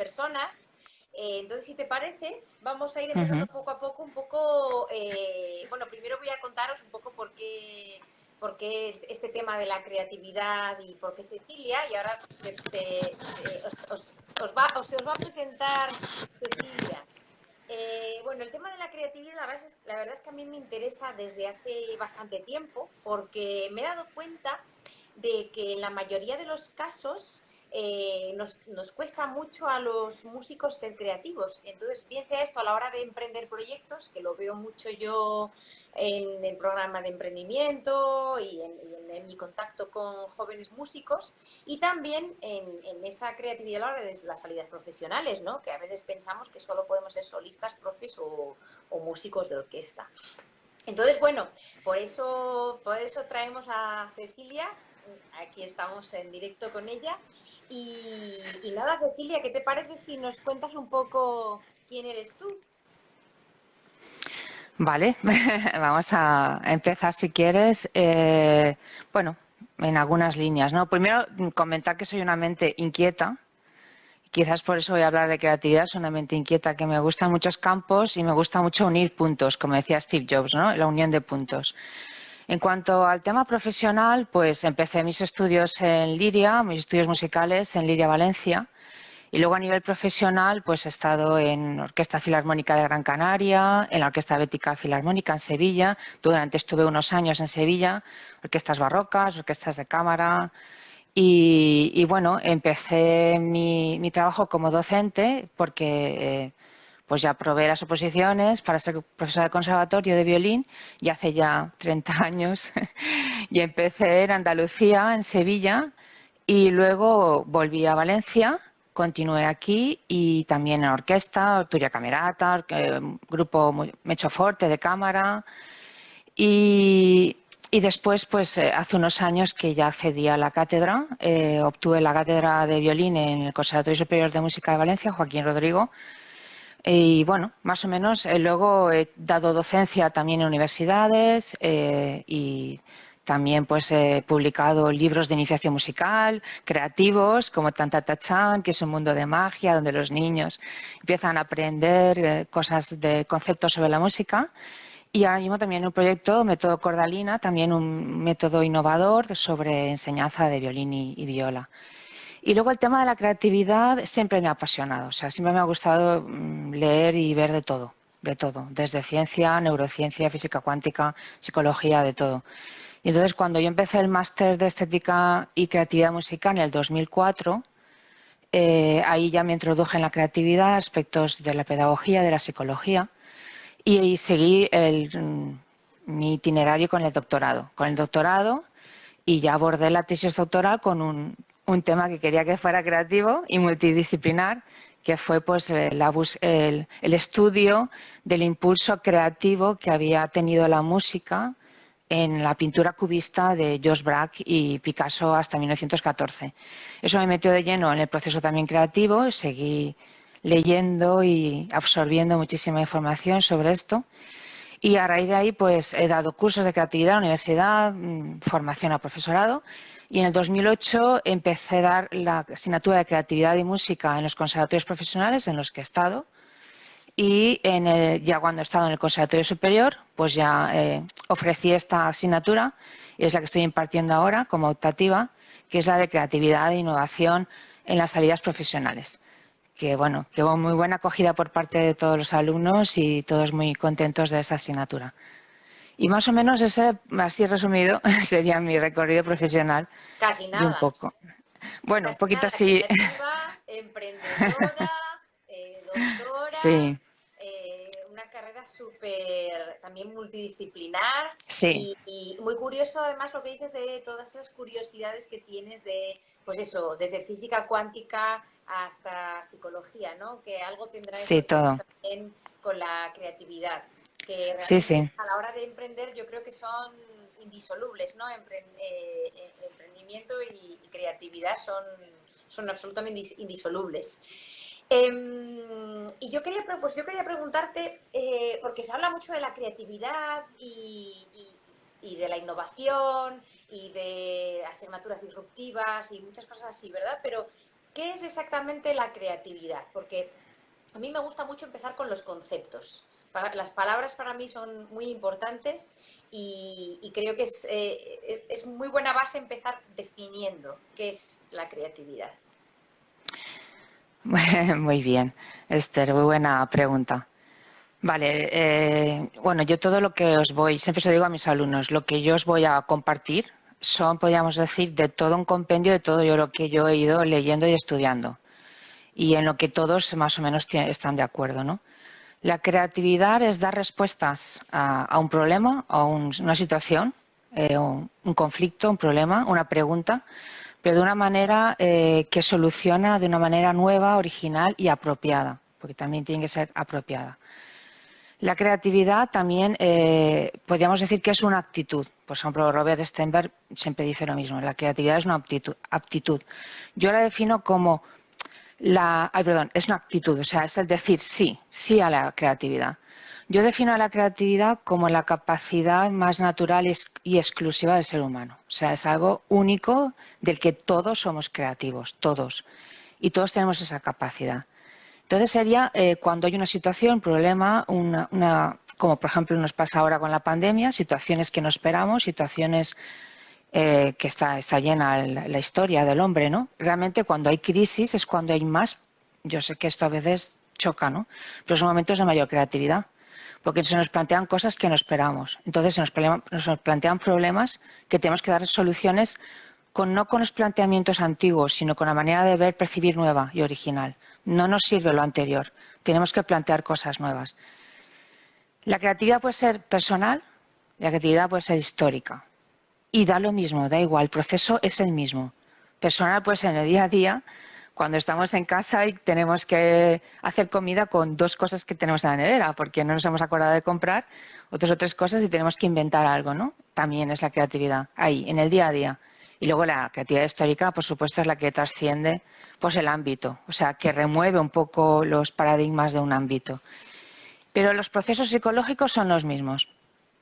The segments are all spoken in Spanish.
personas. Entonces, si te parece, vamos a ir empezando poco a poco, un poco, bueno, primero voy a contaros un poco por qué este tema de la creatividad y por qué Cecilia, y ahora se os va a presentar Cecilia. Bueno, el tema de la creatividad, la verdad es que a mí me interesa desde hace bastante tiempo, porque me he dado cuenta de que en la mayoría de los casos nos cuesta mucho a los músicos ser creativos. Entonces, bien sea esto a la hora de emprender proyectos, que lo veo mucho yo en el programa de emprendimiento y en mi contacto con jóvenes músicos, y también en esa creatividad a la hora de las salidas profesionales, ¿no? Que a veces pensamos que solo podemos ser solistas, profes o músicos de orquesta. Entonces, bueno, por eso traemos a Cecilia. Aquí estamos en directo con ella. Y nada, Cecilia, ¿qué te parece si nos cuentas un poco quién eres tú? Vale, vamos a empezar si quieres. Bueno, en algunas líneas, ¿no? Primero, comentar que soy una mente inquieta. Quizás por eso voy a hablar de creatividad. Soy una mente inquieta que me gustan muchos campos y me gusta mucho unir puntos, como decía Steve Jobs, ¿no? La unión de puntos. En cuanto al tema profesional, pues empecé mis estudios en Liria, mis estudios musicales en Liria, Valencia. Y luego a nivel profesional, pues he estado en Orquesta Filarmónica de Gran Canaria, en la Orquesta Bética Filarmónica en Sevilla. Durante estuve unos años en Sevilla, orquestas barrocas, orquestas de cámara. Y bueno, empecé mi trabajo como docente porque pues ya probé las oposiciones para ser profesora de conservatorio de violín y hace ya 30 años. Y empecé en Andalucía, en Sevilla, y luego volví a Valencia, continué aquí y también en orquesta, Turia Camerata, grupo Mechoforte de cámara. Y, y después, pues hace unos años que ya accedí a la cátedra, obtuve la cátedra de violín en el Conservatorio Superior de Música de Valencia, Joaquín Rodrigo. Y bueno, más o menos luego he dado docencia también en universidades y también pues he publicado libros de iniciación musical, creativos, como Tantatachan, que es un mundo de magia donde los niños empiezan a aprender cosas de conceptos sobre la música. Y ahora mismo también un proyecto, Método Cordalina, también un método innovador sobre enseñanza de violín y viola. Y luego el tema de la creatividad siempre me ha apasionado, o sea, siempre me ha gustado leer y ver de todo, desde ciencia, neurociencia, física cuántica, psicología, de todo. Y entonces cuando yo empecé el máster de estética y creatividad musical en el 2004, ahí ya me introduje en la creatividad, aspectos de la pedagogía, de la psicología, y seguí mi itinerario con el doctorado. Con el doctorado y ya abordé la tesis doctoral con un tema que quería que fuera creativo y multidisciplinar, que fue pues el estudio del impulso creativo que había tenido la música en la pintura cubista de Georges Braque y Picasso hasta 1914. Eso me metió de lleno en el proceso también creativo, seguí leyendo y absorbiendo muchísima información sobre esto. Y a raíz de ahí, pues he dado cursos de creatividad en la universidad, formación a profesorado. Y en el 2008 empecé a dar la asignatura de creatividad y música en los conservatorios profesionales en los que he estado. Y ya cuando he estado en el conservatorio superior, pues ya ofrecí esta asignatura y es la que estoy impartiendo ahora como optativa, que es la de creatividad e innovación en las salidas profesionales, que bueno, que hubo muy buena acogida por parte de todos los alumnos y todos muy contentos de esa asignatura. Y más o menos ese, así resumido, sería mi recorrido profesional Casi y un nada, poco. Bueno, un casi poquito nada. así. Creativa, emprendedora, doctora, Sí, una carrera súper también multidisciplinar sí, y muy curioso además lo que dices de todas esas curiosidades que tienes de, pues eso, desde física cuántica hasta psicología, ¿no? Que algo tendrá sí, eso en común todo. también con la creatividad, que Sí, realmente sí, a la hora de emprender yo creo que son indisolubles, ¿no? Emprendimiento y creatividad son absolutamente indisolubles. Y yo quería preguntarte, porque se habla mucho de la creatividad y de la innovación y de asignaturas disruptivas y muchas cosas así, ¿verdad? Pero ¿Qué es exactamente la creatividad? Porque a mí me gusta mucho empezar con los conceptos. Las palabras para mí son muy importantes y creo que es muy buena base empezar definiendo qué es la creatividad. Muy bien, Esther, muy buena pregunta. Vale, bueno, yo todo lo que os voy, siempre se lo digo a mis alumnos, lo que yo os voy a compartir son, podríamos decir, de todo un compendio de todo lo que yo he ido leyendo y estudiando y en lo que todos más o menos están de acuerdo, ¿no? La creatividad es dar respuestas a un problema, a una situación, un conflicto, un problema, una pregunta, pero de una manera que soluciona de una manera nueva, original y apropiada, porque también tiene que ser apropiada. La creatividad también podríamos decir que es una actitud. Por ejemplo, Robert Sternberg siempre dice lo mismo. La creatividad es una aptitud. Yo la defino como es una actitud, o sea, es el decir sí, sí a la creatividad. Yo defino a la creatividad como la capacidad más natural y exclusiva del ser humano. O sea, es algo único del que todos somos creativos, todos. Y todos tenemos esa capacidad. Entonces sería cuando hay una situación, un problema, como por ejemplo nos pasa ahora con la pandemia, situaciones que no esperamos, situaciones que está llena la historia del hombre, ¿no? Realmente cuando hay crisis es cuando hay más, yo sé que esto a veces choca, ¿no? Pero son momentos de mayor creatividad, porque se nos plantean cosas que no esperamos. Entonces nos plantean problemas que tenemos que dar soluciones no con los planteamientos antiguos, sino con la manera de ver, percibir nueva y original. No nos sirve lo anterior, tenemos que plantear cosas nuevas. La creatividad puede ser personal, la creatividad puede ser histórica. Y da lo mismo, da igual, el proceso es el mismo. Personal, pues en el día a día, cuando estamos en casa y tenemos que hacer comida con dos cosas que tenemos en la nevera, porque no nos hemos acordado de comprar otras o tres cosas y tenemos que inventar algo, ¿no? También es la creatividad, ahí, en el día a día. Y luego la creatividad histórica, por supuesto, es la que trasciende pues el ámbito, o sea, que remueve un poco los paradigmas de un ámbito. Pero los procesos psicológicos son los mismos.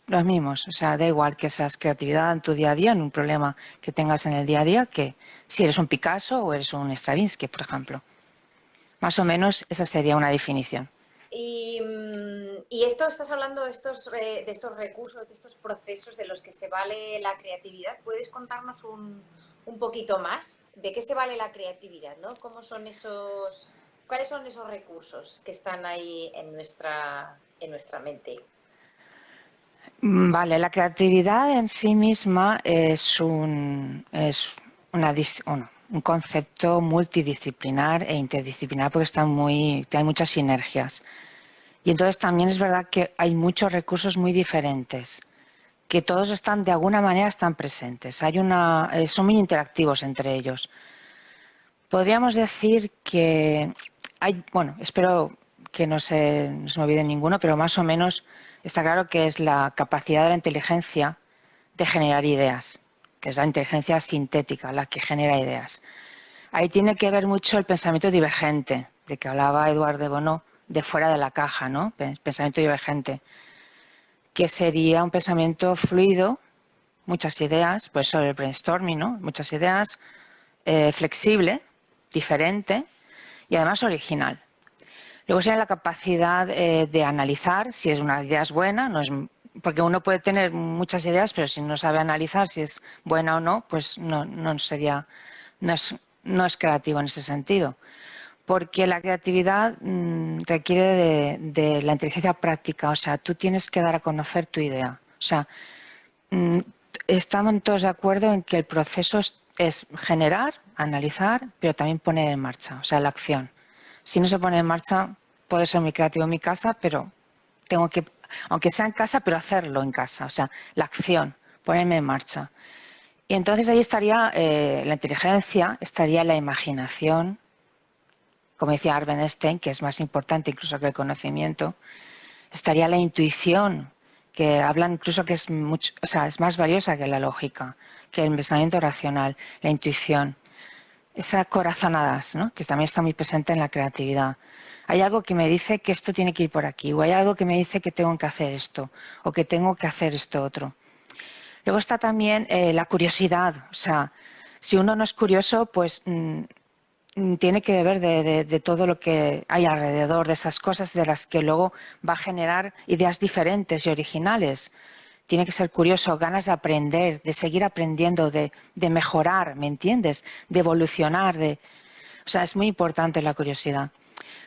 Los mismos, o sea, da igual que seas creatividad en tu día a día, en un problema que tengas en el día a día, que si eres un Picasso o eres un Stravinsky, por ejemplo. Más o menos esa sería una definición. Y esto estás hablando de estos recursos, de estos procesos de los que se vale la creatividad. ¿Puedes contarnos un poquito más de qué se vale la creatividad, ¿no? ¿Cuáles son esos recursos que están ahí en nuestra mente? Vale, la creatividad en sí misma un concepto multidisciplinar e interdisciplinar porque hay muchas sinergias. Y entonces también es verdad que hay muchos recursos muy diferentes, que todos están, de alguna manera, están presentes. Son muy interactivos entre ellos. Podríamos decir que bueno, espero que no se me olvide ninguno, pero más o menos está claro que es la capacidad de la inteligencia de generar ideas, que es la inteligencia sintética, la que genera ideas. Ahí tiene que ver mucho el pensamiento divergente, de que hablaba Eduard de Bono, de fuera de la caja, ¿no? Pensamiento divergente, que sería un pensamiento fluido, muchas ideas, pues sobre el brainstorming, ¿no? Muchas ideas, flexible, diferente y además original. Luego sería la capacidad de analizar si es una idea es buena, no es, porque uno puede tener muchas ideas, pero si no sabe analizar si es buena o no, pues no es, no es creativo en ese sentido. Porque la creatividad requiere de la inteligencia práctica, o sea, tú tienes que dar a conocer tu idea. O sea, mm, estamos todos de acuerdo en que el proceso es generar, analizar, pero también poner en marcha, o sea, la acción. Si no se pone en marcha, puede ser muy creativo en mi casa, pero tengo que, aunque sea en casa, pero hacerlo en casa, o sea, la acción, ponerme en marcha. Y entonces ahí estaría la inteligencia, estaría la imaginación, como decía Albert Einstein, que es más importante incluso que el conocimiento, estaría la intuición, que hablan incluso que es mucho, o sea, es más valiosa que la lógica, que el pensamiento racional, la intuición, esas corazonadas, ¿no? Que también está muy presente en la creatividad. Hay algo que me dice que esto tiene que ir por aquí, o hay algo que me dice que tengo que hacer esto, o que tengo que hacer esto otro. Luego está también la curiosidad, o sea, si uno no es curioso, pues tiene que ver de todo lo que hay alrededor, de esas cosas de las que luego va a generar ideas diferentes y originales. Tiene que ser curioso, ganas de aprender, de seguir aprendiendo, de mejorar, ¿me entiendes? De evolucionar, o sea, es muy importante la curiosidad.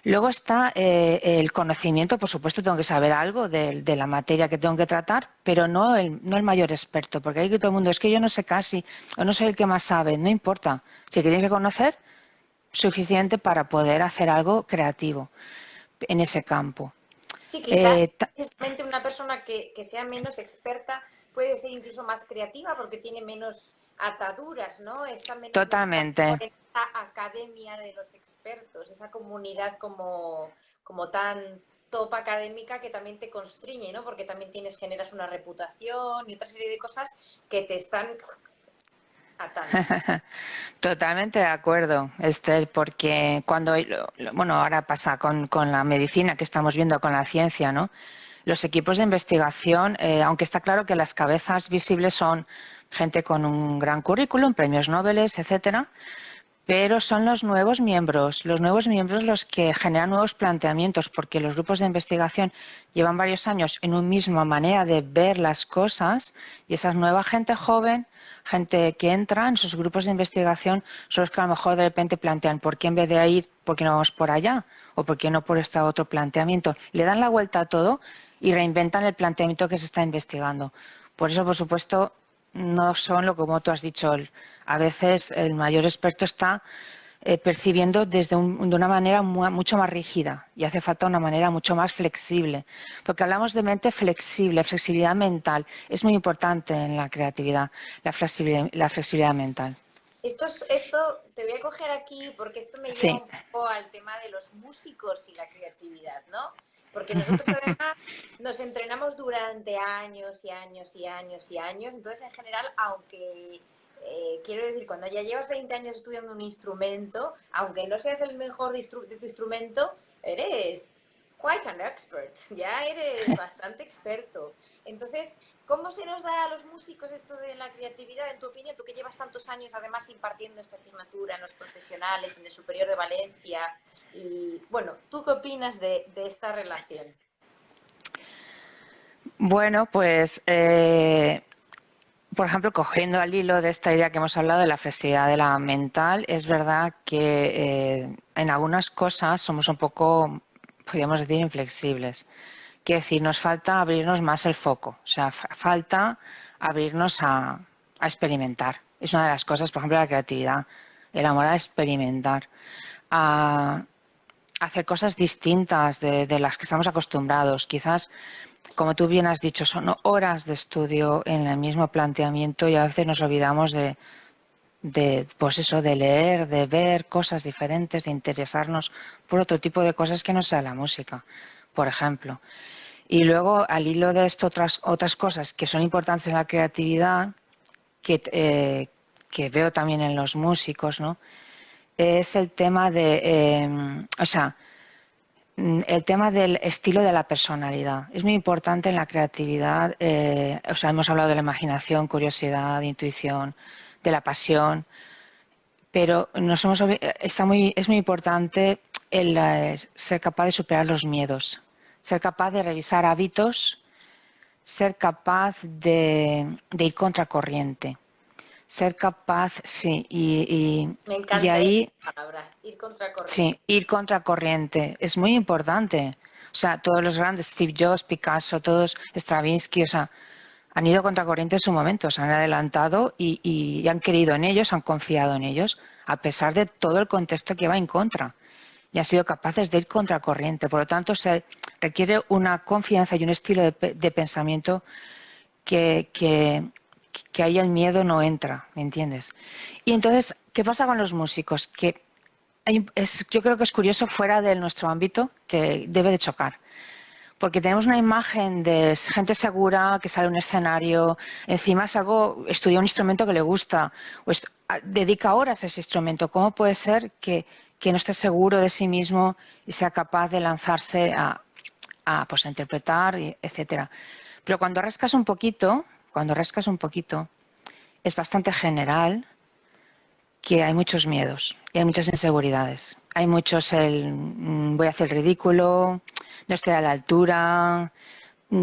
Luego está el conocimiento, por supuesto, tengo que saber algo de la materia que tengo que tratar, pero no el mayor experto, porque hay que todo el mundo, es que yo no sé casi, o no soy el que más sabe, no importa. Si queréis que conocer, suficiente para poder hacer algo creativo en ese campo. Sí, quizás Eh, ta- precisamente una persona que sea menos experta puede ser incluso más creativa porque tiene menos ataduras, ¿no? Está menos metida Totalmente. en esa academia de los expertos, esa comunidad como tan top académica que también te constriñe, ¿no? Porque también generas una reputación y otra serie de cosas que te están atando. Totalmente de acuerdo, Esther, porque bueno, ahora pasa con la medicina que estamos viendo, con la ciencia, ¿no? Los equipos de investigación, aunque está claro que las cabezas visibles son gente con un gran currículum, premios Nobel, etcétera, pero son los nuevos miembros los que generan nuevos planteamientos, porque los grupos de investigación llevan varios años en una misma manera de ver las cosas y esa nueva gente joven, gente que entra en sus grupos de investigación, son los que a lo mejor de repente plantean por qué en vez de ir, por qué no vamos por allá o por qué no por este otro planteamiento. Le dan la vuelta a todo y reinventan el planteamiento que se está investigando. Por eso, por supuesto, no son lo como tú has dicho. A veces el mayor experto está percibiendo de una manera mucho más rígida y hace falta una manera mucho más flexible. Porque hablamos de mente flexible, flexibilidad mental. Es muy importante en la creatividad, la flexibilidad mental. Esto te voy a coger aquí porque esto me lleva Sí, un poco al tema de los músicos y la creatividad, ¿no? Porque nosotros además nos entrenamos durante años y años y años y años, entonces en general, aunque quiero decir, cuando ya llevas 20 años estudiando un instrumento, aunque no seas el mejor de tu instrumento, eres quite an expert, ya eres bastante experto. Entonces, ¿cómo se nos da a los músicos esto de la creatividad, en tu opinión? Tú que llevas tantos años además impartiendo esta asignatura en los profesionales, en el Superior de Valencia. Y bueno, ¿tú qué opinas de esta relación? bueno, pues por ejemplo, cogiendo al hilo de esta idea que hemos hablado de la flexibilidad de la mental, es verdad que en algunas cosas somos un poco, podríamos decir, inflexibles. Quiere decir, nos falta abrirnos más el foco, o sea, falta abrirnos a experimentar. Es una de las cosas, por ejemplo, la creatividad, el amor a experimentar, a hacer cosas distintas de las que estamos acostumbrados. Quizás, como tú bien has dicho, son horas de estudio en el mismo planteamiento y a veces nos olvidamos pues eso, de leer, de ver cosas diferentes, de interesarnos por otro tipo de cosas que no sea la música, por ejemplo. Y luego, al hilo de esto, otras cosas que son importantes en la creatividad, que veo también en los músicos, ¿no? Es el tema o sea, el tema del estilo de la personalidad. Es muy importante en la creatividad, o sea, hemos hablado de la imaginación, curiosidad, intuición, de la pasión, pero es muy importante ser capaz de superar los miedos, ser capaz de revisar hábitos, ser capaz de ir contracorriente, ser capaz, sí, Me y encanta esta ahí, palabra, ir contracorriente. sí, ir contracorriente es muy importante. O sea, todos los grandes, Steve Jobs, Picasso, todos, Stravinsky, o sea, han ido contracorriente en su momento, se han adelantado y han creído en ellos, han confiado en ellos, a pesar de todo el contexto que va en contra. Y han sido capaces de ir contracorriente. Por lo tanto, se requiere una confianza y un estilo de pensamiento que, que, que ahí el miedo no entra, ¿me entiendes? Y entonces, ¿qué pasa con los músicos? Que yo creo que es curioso fuera de nuestro ámbito que debe de chocar. Porque tenemos una imagen de gente segura que sale a un escenario, encima estudia un instrumento que le gusta, dedica horas a ese instrumento. ¿Cómo puede ser que no esté seguro de sí mismo y sea capaz de lanzarse pues, a interpretar, etcétera? Pero cuando rascas un poquito, es bastante general, que hay muchos miedos y hay muchas inseguridades. Hay muchos voy a hacer el ridículo, no estoy a la altura,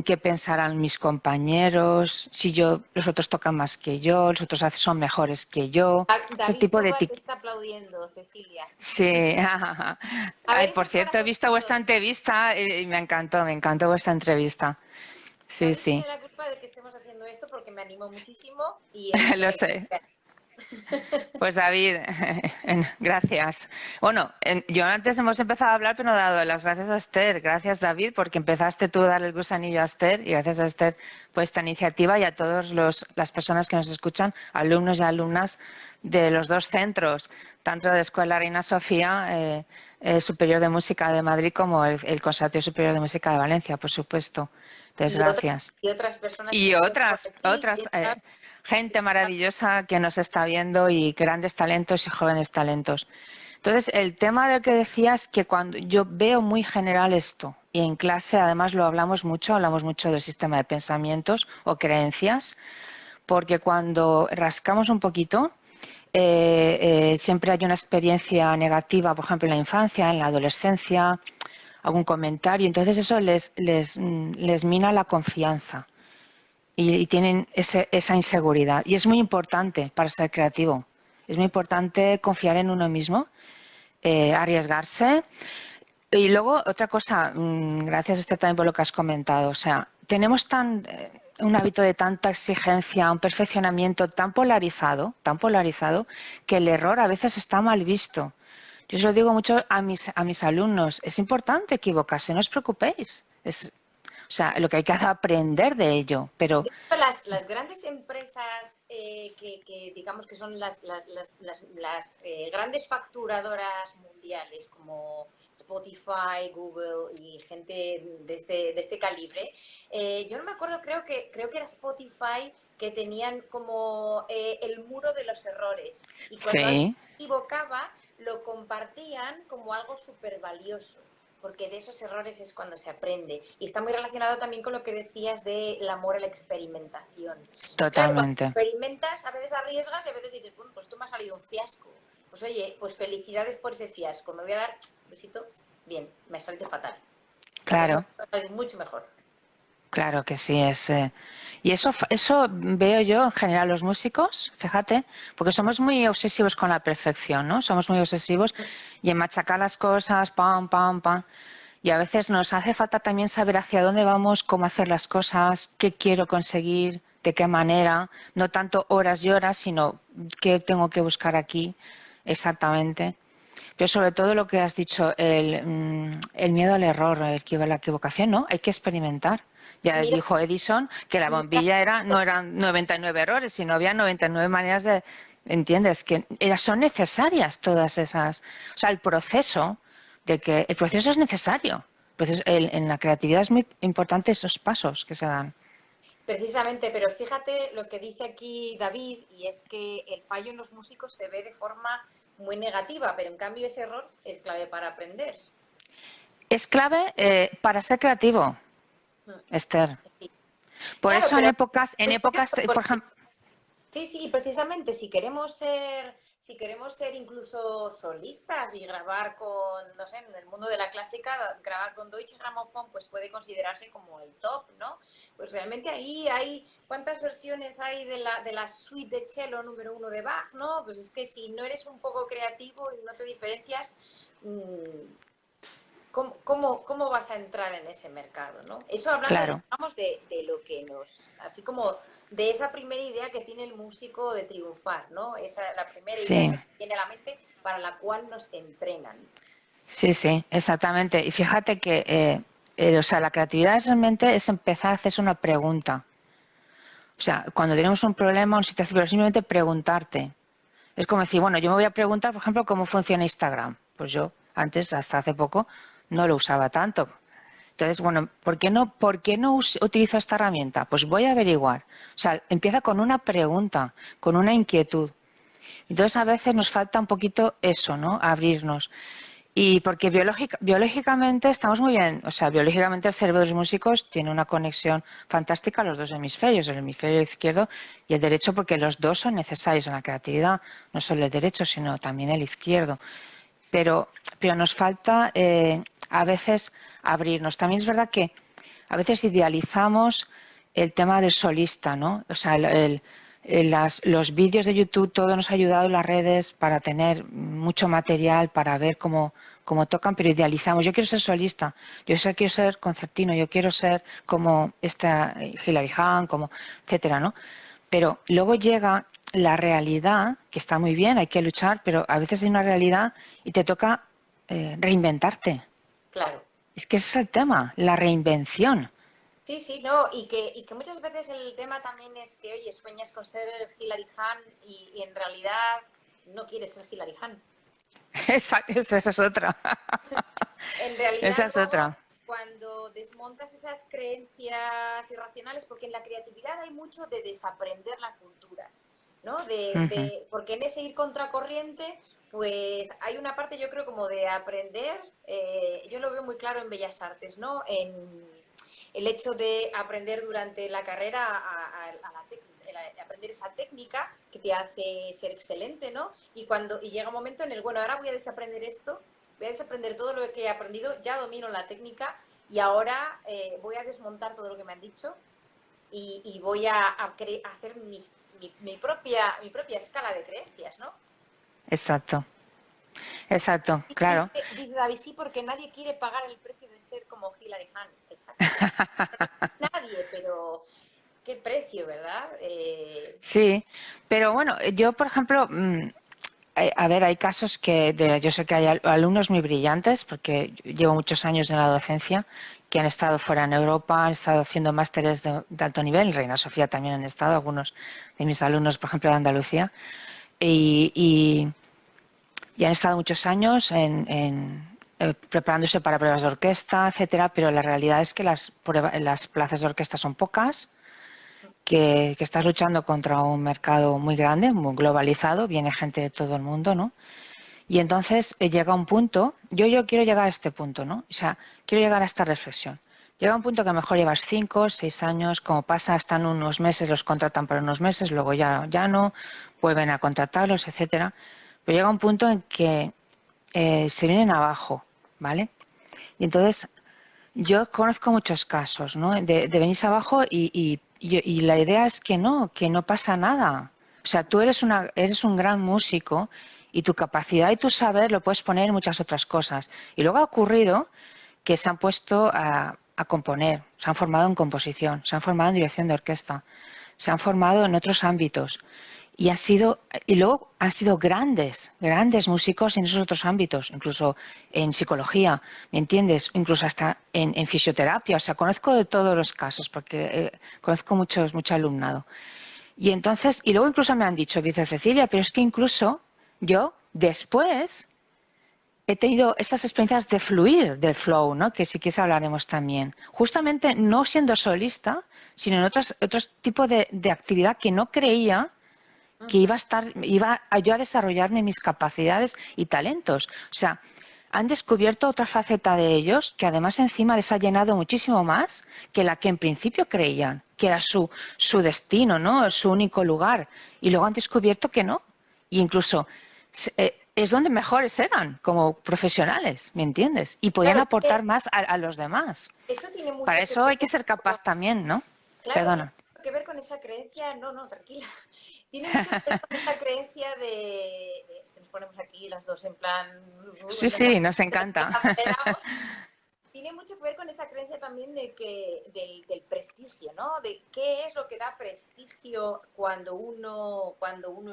qué pensarán mis compañeros, si los otros tocan más que yo, los otros son mejores que yo, ese David tipo de Nova te está aplaudiendo, Cecilia. Sí, A ver ay, por esos cierto, he visto corazoncitos. vuestra entrevista y me encantó vuestra entrevista. Sí, David sí, tiene la culpa de que estemos haciendo esto porque me animó muchísimo y he dicho, lo venga, sé. Pues David, gracias. Bueno, yo antes hemos empezado a hablar, pero no he dado las gracias a Esther. Gracias, David, porque empezaste tú a dar el gusanillo a Esther y gracias a Esther por esta iniciativa y a todas las personas que nos escuchan, alumnos y alumnas de los dos centros, tanto de Escuela Reina Sofía Superior de Música de Madrid como el Conservatorio Superior de Música de Valencia, por supuesto. Entonces, y gracias. y otras personas que Y estén por aquí. otras gente maravillosa que nos está viendo y grandes talentos y jóvenes talentos. Entonces, el tema del que decía es que cuando yo veo muy general esto, y en clase además lo hablamos mucho del sistema de pensamientos o creencias, porque cuando rascamos un poquito, siempre hay una experiencia negativa, por ejemplo, en la infancia, en la adolescencia, algún comentario, entonces eso les mina la confianza y tienen esa inseguridad. Y es muy importante para ser creativo. Es muy importante confiar en uno mismo, arriesgarse. Y luego, otra cosa, gracias Esther también por lo que has comentado, o sea, tenemos un hábito de tanta exigencia, un perfeccionamiento tan polarizado, que el error a veces está mal visto. Yo se lo digo mucho a mis alumnos, es importante equivocarse, no os preocupéis. O sea, lo que hay que hacer es aprender de ello, pero De hecho, las grandes empresas que digamos que son las grandes facturadoras mundiales como Spotify, Google y gente de este calibre, yo no me acuerdo, creo que era Spotify que tenían como el muro de los errores y cuando alguien sí, se equivocaba lo compartían como algo súper valioso porque de esos errores es cuando se aprende. Y está muy relacionado también con lo que decías del amor a la experimentación. Y claro, cuando totalmente. experimentas, a veces arriesgas y a veces dices, bueno, pues esto me ha salido un fiasco. Pues oye, pues felicidades por ese fiasco. Me voy a dar un besito. Bien, me ha salido fatal. La próxima Claro, vez va a salir mucho mejor. claro que sí es. Y eso veo yo en general los músicos, fíjate, porque somos muy obsesivos con la perfección, ¿no? Somos muy obsesivos y en machacar las cosas, pam, pam, pam. Y a veces nos hace falta también saber hacia dónde vamos, cómo hacer las cosas, qué quiero conseguir, de qué manera, no tanto horas y horas, sino qué tengo que buscar aquí exactamente. Pero sobre todo lo que has dicho, el miedo al error, la equivocación, ¿no? Hay que experimentar. Ya Mira, dijo Edison que la mira, bombilla no eran 99 errores, sino había 99 maneras de... ¿Entiendes? Que son necesarias todas esas... O sea, el proceso es necesario. En la creatividad es muy importante esos pasos que se dan. precisamente, pero fíjate lo que dice aquí David, y es que el fallo en los músicos se ve de forma muy negativa, pero en cambio ese error es clave para aprender. Es clave para ser creativo, Mm, Esther. sí. Por Claro, eso pero en muy épocas, curioso por porque ejemplo, sí, sí, precisamente si queremos ser incluso solistas y grabar con, no sé, en el mundo de la clásica, grabar con Deutsche Grammophon, pues puede considerarse como el top, ¿no? Pues realmente ahí hay, ¿cuántas versiones hay de la suite de cello número uno de Bach, ¿no? Pues es que si no eres un poco creativo y no te diferencias, ¿cómo vas a entrar en ese mercado, ¿no? Eso hablando, claro. digamos, de lo que nos, así como de esa primera idea que tiene el músico de triunfar, ¿no? Esa la primera idea Sí, que tiene a la mente para la cual nos entrenan. sí, sí, exactamente. Y fíjate que, o sea, la creatividad realmente es empezar a hacerse una pregunta. O sea, cuando tenemos un problema, una situación, pero simplemente preguntarte. Es como decir, bueno, yo me voy a preguntar, por ejemplo, cómo funciona Instagram. Pues yo antes, hasta hace poco, no lo usaba tanto. Entonces, bueno, por qué no utilizo esta herramienta? Pues voy a averiguar. O sea, empieza con una pregunta, con una inquietud. Entonces, a veces nos falta un poquito eso, ¿no? Abrirnos. Y porque biológicamente estamos muy bien, o sea, biológicamente el cerebro de los músicos tiene una conexión fantástica a los dos hemisferios, el hemisferio izquierdo y el derecho, porque los dos son necesarios en la creatividad, no solo el derecho, sino también el izquierdo. Pero, pero nos falta a veces abrirnos. También es verdad que a veces idealizamos el tema del solista, ¿no? O sea, los vídeos de YouTube, todo nos ha ayudado en las redes para tener mucho material, para ver cómo tocan, pero idealizamos. Yo quiero ser solista, quiero ser concertino, yo quiero ser como esta Hilary Hahn, como etcétera, ¿no? Pero luego llega la realidad, que está muy bien, hay que luchar, pero a veces hay una realidad y te toca reinventarte. Claro. Es que ese es el tema, la reinvención. Sí, sí, no, y que muchas veces el tema también es que, oye, sueñas con ser Hilary Hahn y en realidad no quieres ser Hilary Hahn. Esa es otra. En Esa realidad es luego, otra. cuando desmontas esas creencias irracionales, porque en la creatividad hay mucho de desaprender la cultura, ¿no? Ujú. Porque en ese ir contracorriente, pues hay una parte, yo creo, como de aprender, yo lo veo muy claro en Bellas Artes, ¿no? En el hecho de aprender durante la carrera aprender esa técnica que te hace ser excelente, ¿no? Y llega un momento en el, bueno, ahora voy a desaprender esto, voy a desaprender todo lo que he aprendido, ya domino la técnica y ahora voy a desmontar todo lo que me han dicho y voy a hacer mi propia escala de creencias, ¿no? Exacto, exacto, claro. Dice David, sí, porque nadie quiere pagar el precio de ser como Hilary Hahn. Exacto. Nadie, pero qué precio, ¿verdad? Sí, pero bueno, yo, por ejemplo, a ver, hay casos yo sé que hay alumnos muy brillantes, porque llevo muchos años en la docencia, que han estado fuera en Europa, han estado haciendo másteres de alto nivel, en Reina Sofía también han estado, algunos de mis alumnos, por ejemplo, de Andalucía, y, y- y han estado muchos años preparándose para pruebas de orquesta, etcétera, pero la realidad es que las plazas de orquesta son pocas, que estás luchando contra un mercado muy grande, muy globalizado, viene gente de todo el mundo, ¿no? Y entonces llega un punto, yo quiero llegar a este punto, ¿no? O sea, quiero llegar a esta reflexión. Llega un punto que a lo mejor llevas 5, 6 años, como pasa, están unos meses, los contratan para unos meses, luego ya no, vuelven a contratarlos, etcétera. Pero llega un punto en que se vienen abajo, ¿vale? Y entonces yo conozco muchos casos, ¿no? De venirse abajo y la idea es que no pasa nada. O sea, tú eres un gran músico y tu capacidad y tu saber lo puedes poner en muchas otras cosas. Y luego ha ocurrido que se han puesto a componer, se han formado en composición, se han formado en dirección de orquesta, se han formado en otros ámbitos. Y luego han sido grandes músicos en esos otros ámbitos, incluso en psicología, ¿me entiendes? Incluso hasta en fisioterapia. O sea, conozco de todos los casos porque conozco mucho alumnado. Y entonces, y luego incluso me han dicho, dice Cecilia, pero es que incluso yo después he tenido esas experiencias de fluir, del flow, ¿no? Que si quieres hablaremos también. Justamente no siendo solista, sino en otro tipo de actividad que no creía que Ujú. iba a yo a desarrollarme mis capacidades y talentos. O sea, han descubierto otra faceta de ellos que además encima les ha llenado muchísimo más que la que en principio creían, que era su destino, ¿no? Su único lugar. Y luego han descubierto que no. Y incluso es donde mejores eran como profesionales, ¿me entiendes? Y podían Claro, aportar más a los demás. eso tiene Para mucho que eso hay que ver ser capaz también, ¿no? claro, tiene Perdona. mucho que ver con esa creencia, no, no, tranquila, tiene mucho que ver con esa creencia es que nos ponemos aquí las dos en plan, Sí, sí, nos nos encanta. aceleramos. Tiene mucho que ver con esa creencia también del prestigio, ¿no? De qué es lo que da prestigio cuando uno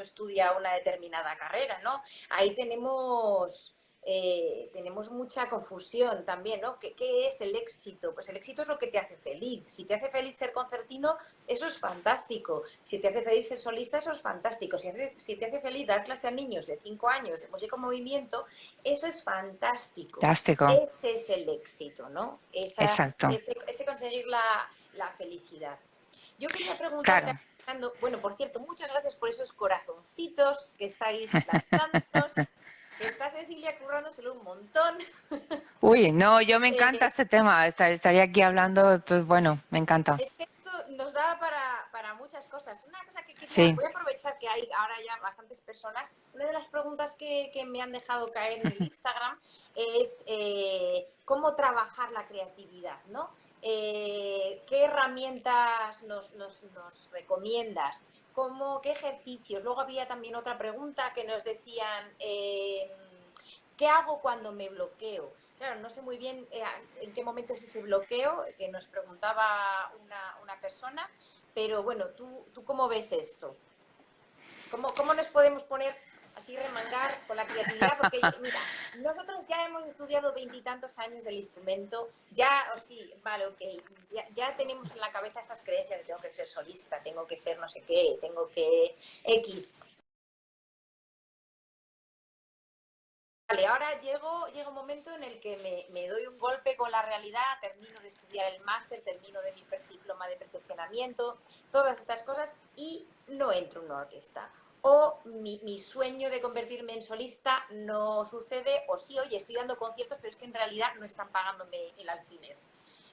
estudia una determinada carrera, ¿no? Ahí tenemos mucha confusión también, ¿no? ¿Qué es el éxito? Pues el éxito es lo que te hace feliz. Si te hace feliz ser concertino, eso es fantástico. Si te hace feliz ser solista, eso es fantástico. Si te hace feliz dar clase a niños de 5 años de música en movimiento, eso es fantástico. Fantástico. Ese es el éxito, ¿no? Exacto. Ese conseguir la felicidad. Yo quería preguntarte, Claro. bueno, por cierto, muchas gracias por esos corazoncitos que estáis lanzándonos. que está Cecilia currándoselo un montón. Uy, no, yo me encanta Eh, este tema. Estaría aquí hablando, pues bueno, me encanta. Es que esto nos da para muchas cosas. Una cosa que quería, Sí. voy a aprovechar que hay ahora ya bastantes personas. Una de las preguntas que me han dejado caer en el Instagram es cómo trabajar la creatividad, ¿no? ¿Qué herramientas nos recomiendas? ¿Qué ejercicios? Luego había también otra pregunta que nos decían, ¿qué hago cuando me bloqueo? Claro, no sé muy bien en qué momento es ese bloqueo que nos preguntaba una persona, pero bueno, ¿tú cómo ves esto? ¿Cómo nos podemos poner así, remangar con la creatividad? Porque mira, nosotros ya hemos estudiado veintitantos años del instrumento, ya, o sí, vale, ok, ya tenemos en la cabeza estas creencias de tengo que ser solista, tengo que ser no sé qué, tengo que X. Vale, ahora llega un momento en el que me doy un golpe con la realidad, termino de estudiar el máster, termino de mi diploma de perfeccionamiento, todas estas cosas y no entro en una orquesta. O mi sueño de convertirme en solista no sucede, o sí, oye, estoy dando conciertos, pero es que en realidad no están pagándome el alquiler.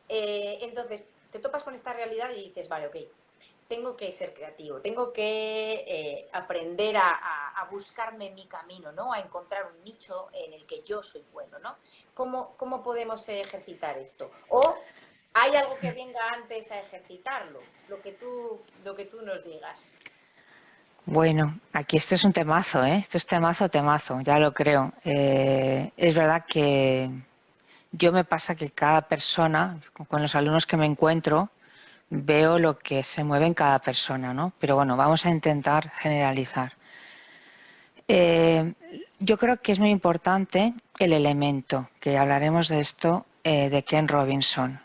Entonces, te topas con esta realidad y dices, vale, ok, tengo que ser creativo, tengo que aprender a buscarme mi camino, ¿no? A encontrar un nicho en el que yo soy bueno, ¿no? ¿Cómo podemos ejercitar esto? O hay algo que venga antes a ejercitarlo, lo que tú nos digas. Bueno, aquí este es un temazo, ¿eh? Esto es temazo, temazo, ya lo creo. Es verdad que yo me pasa que cada persona, con los alumnos que me encuentro, veo lo que se mueve en cada persona, ¿no? Pero bueno, vamos a intentar generalizar. Eh, yo creo que es muy importante el elemento, que hablaremos de esto de Ken Robinson.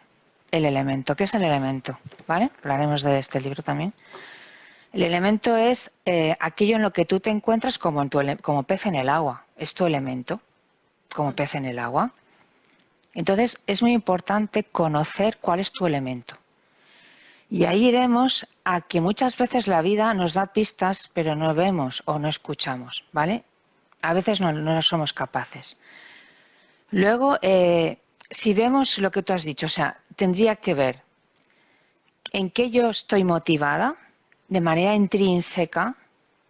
El elemento, ¿qué es el elemento? ¿Vale? Hablaremos de este libro también. El elemento es aquello en lo que tú te encuentras como, como pez en el agua. Es tu elemento, como pez en el agua. Entonces es muy importante conocer cuál es tu elemento. Y ahí iremos a que muchas veces la vida nos da pistas, pero no vemos o no escuchamos, ¿vale? A veces no somos capaces. Luego, si vemos lo que tú has dicho, o sea, tendría que ver en qué yo estoy motivada de manera intrínseca,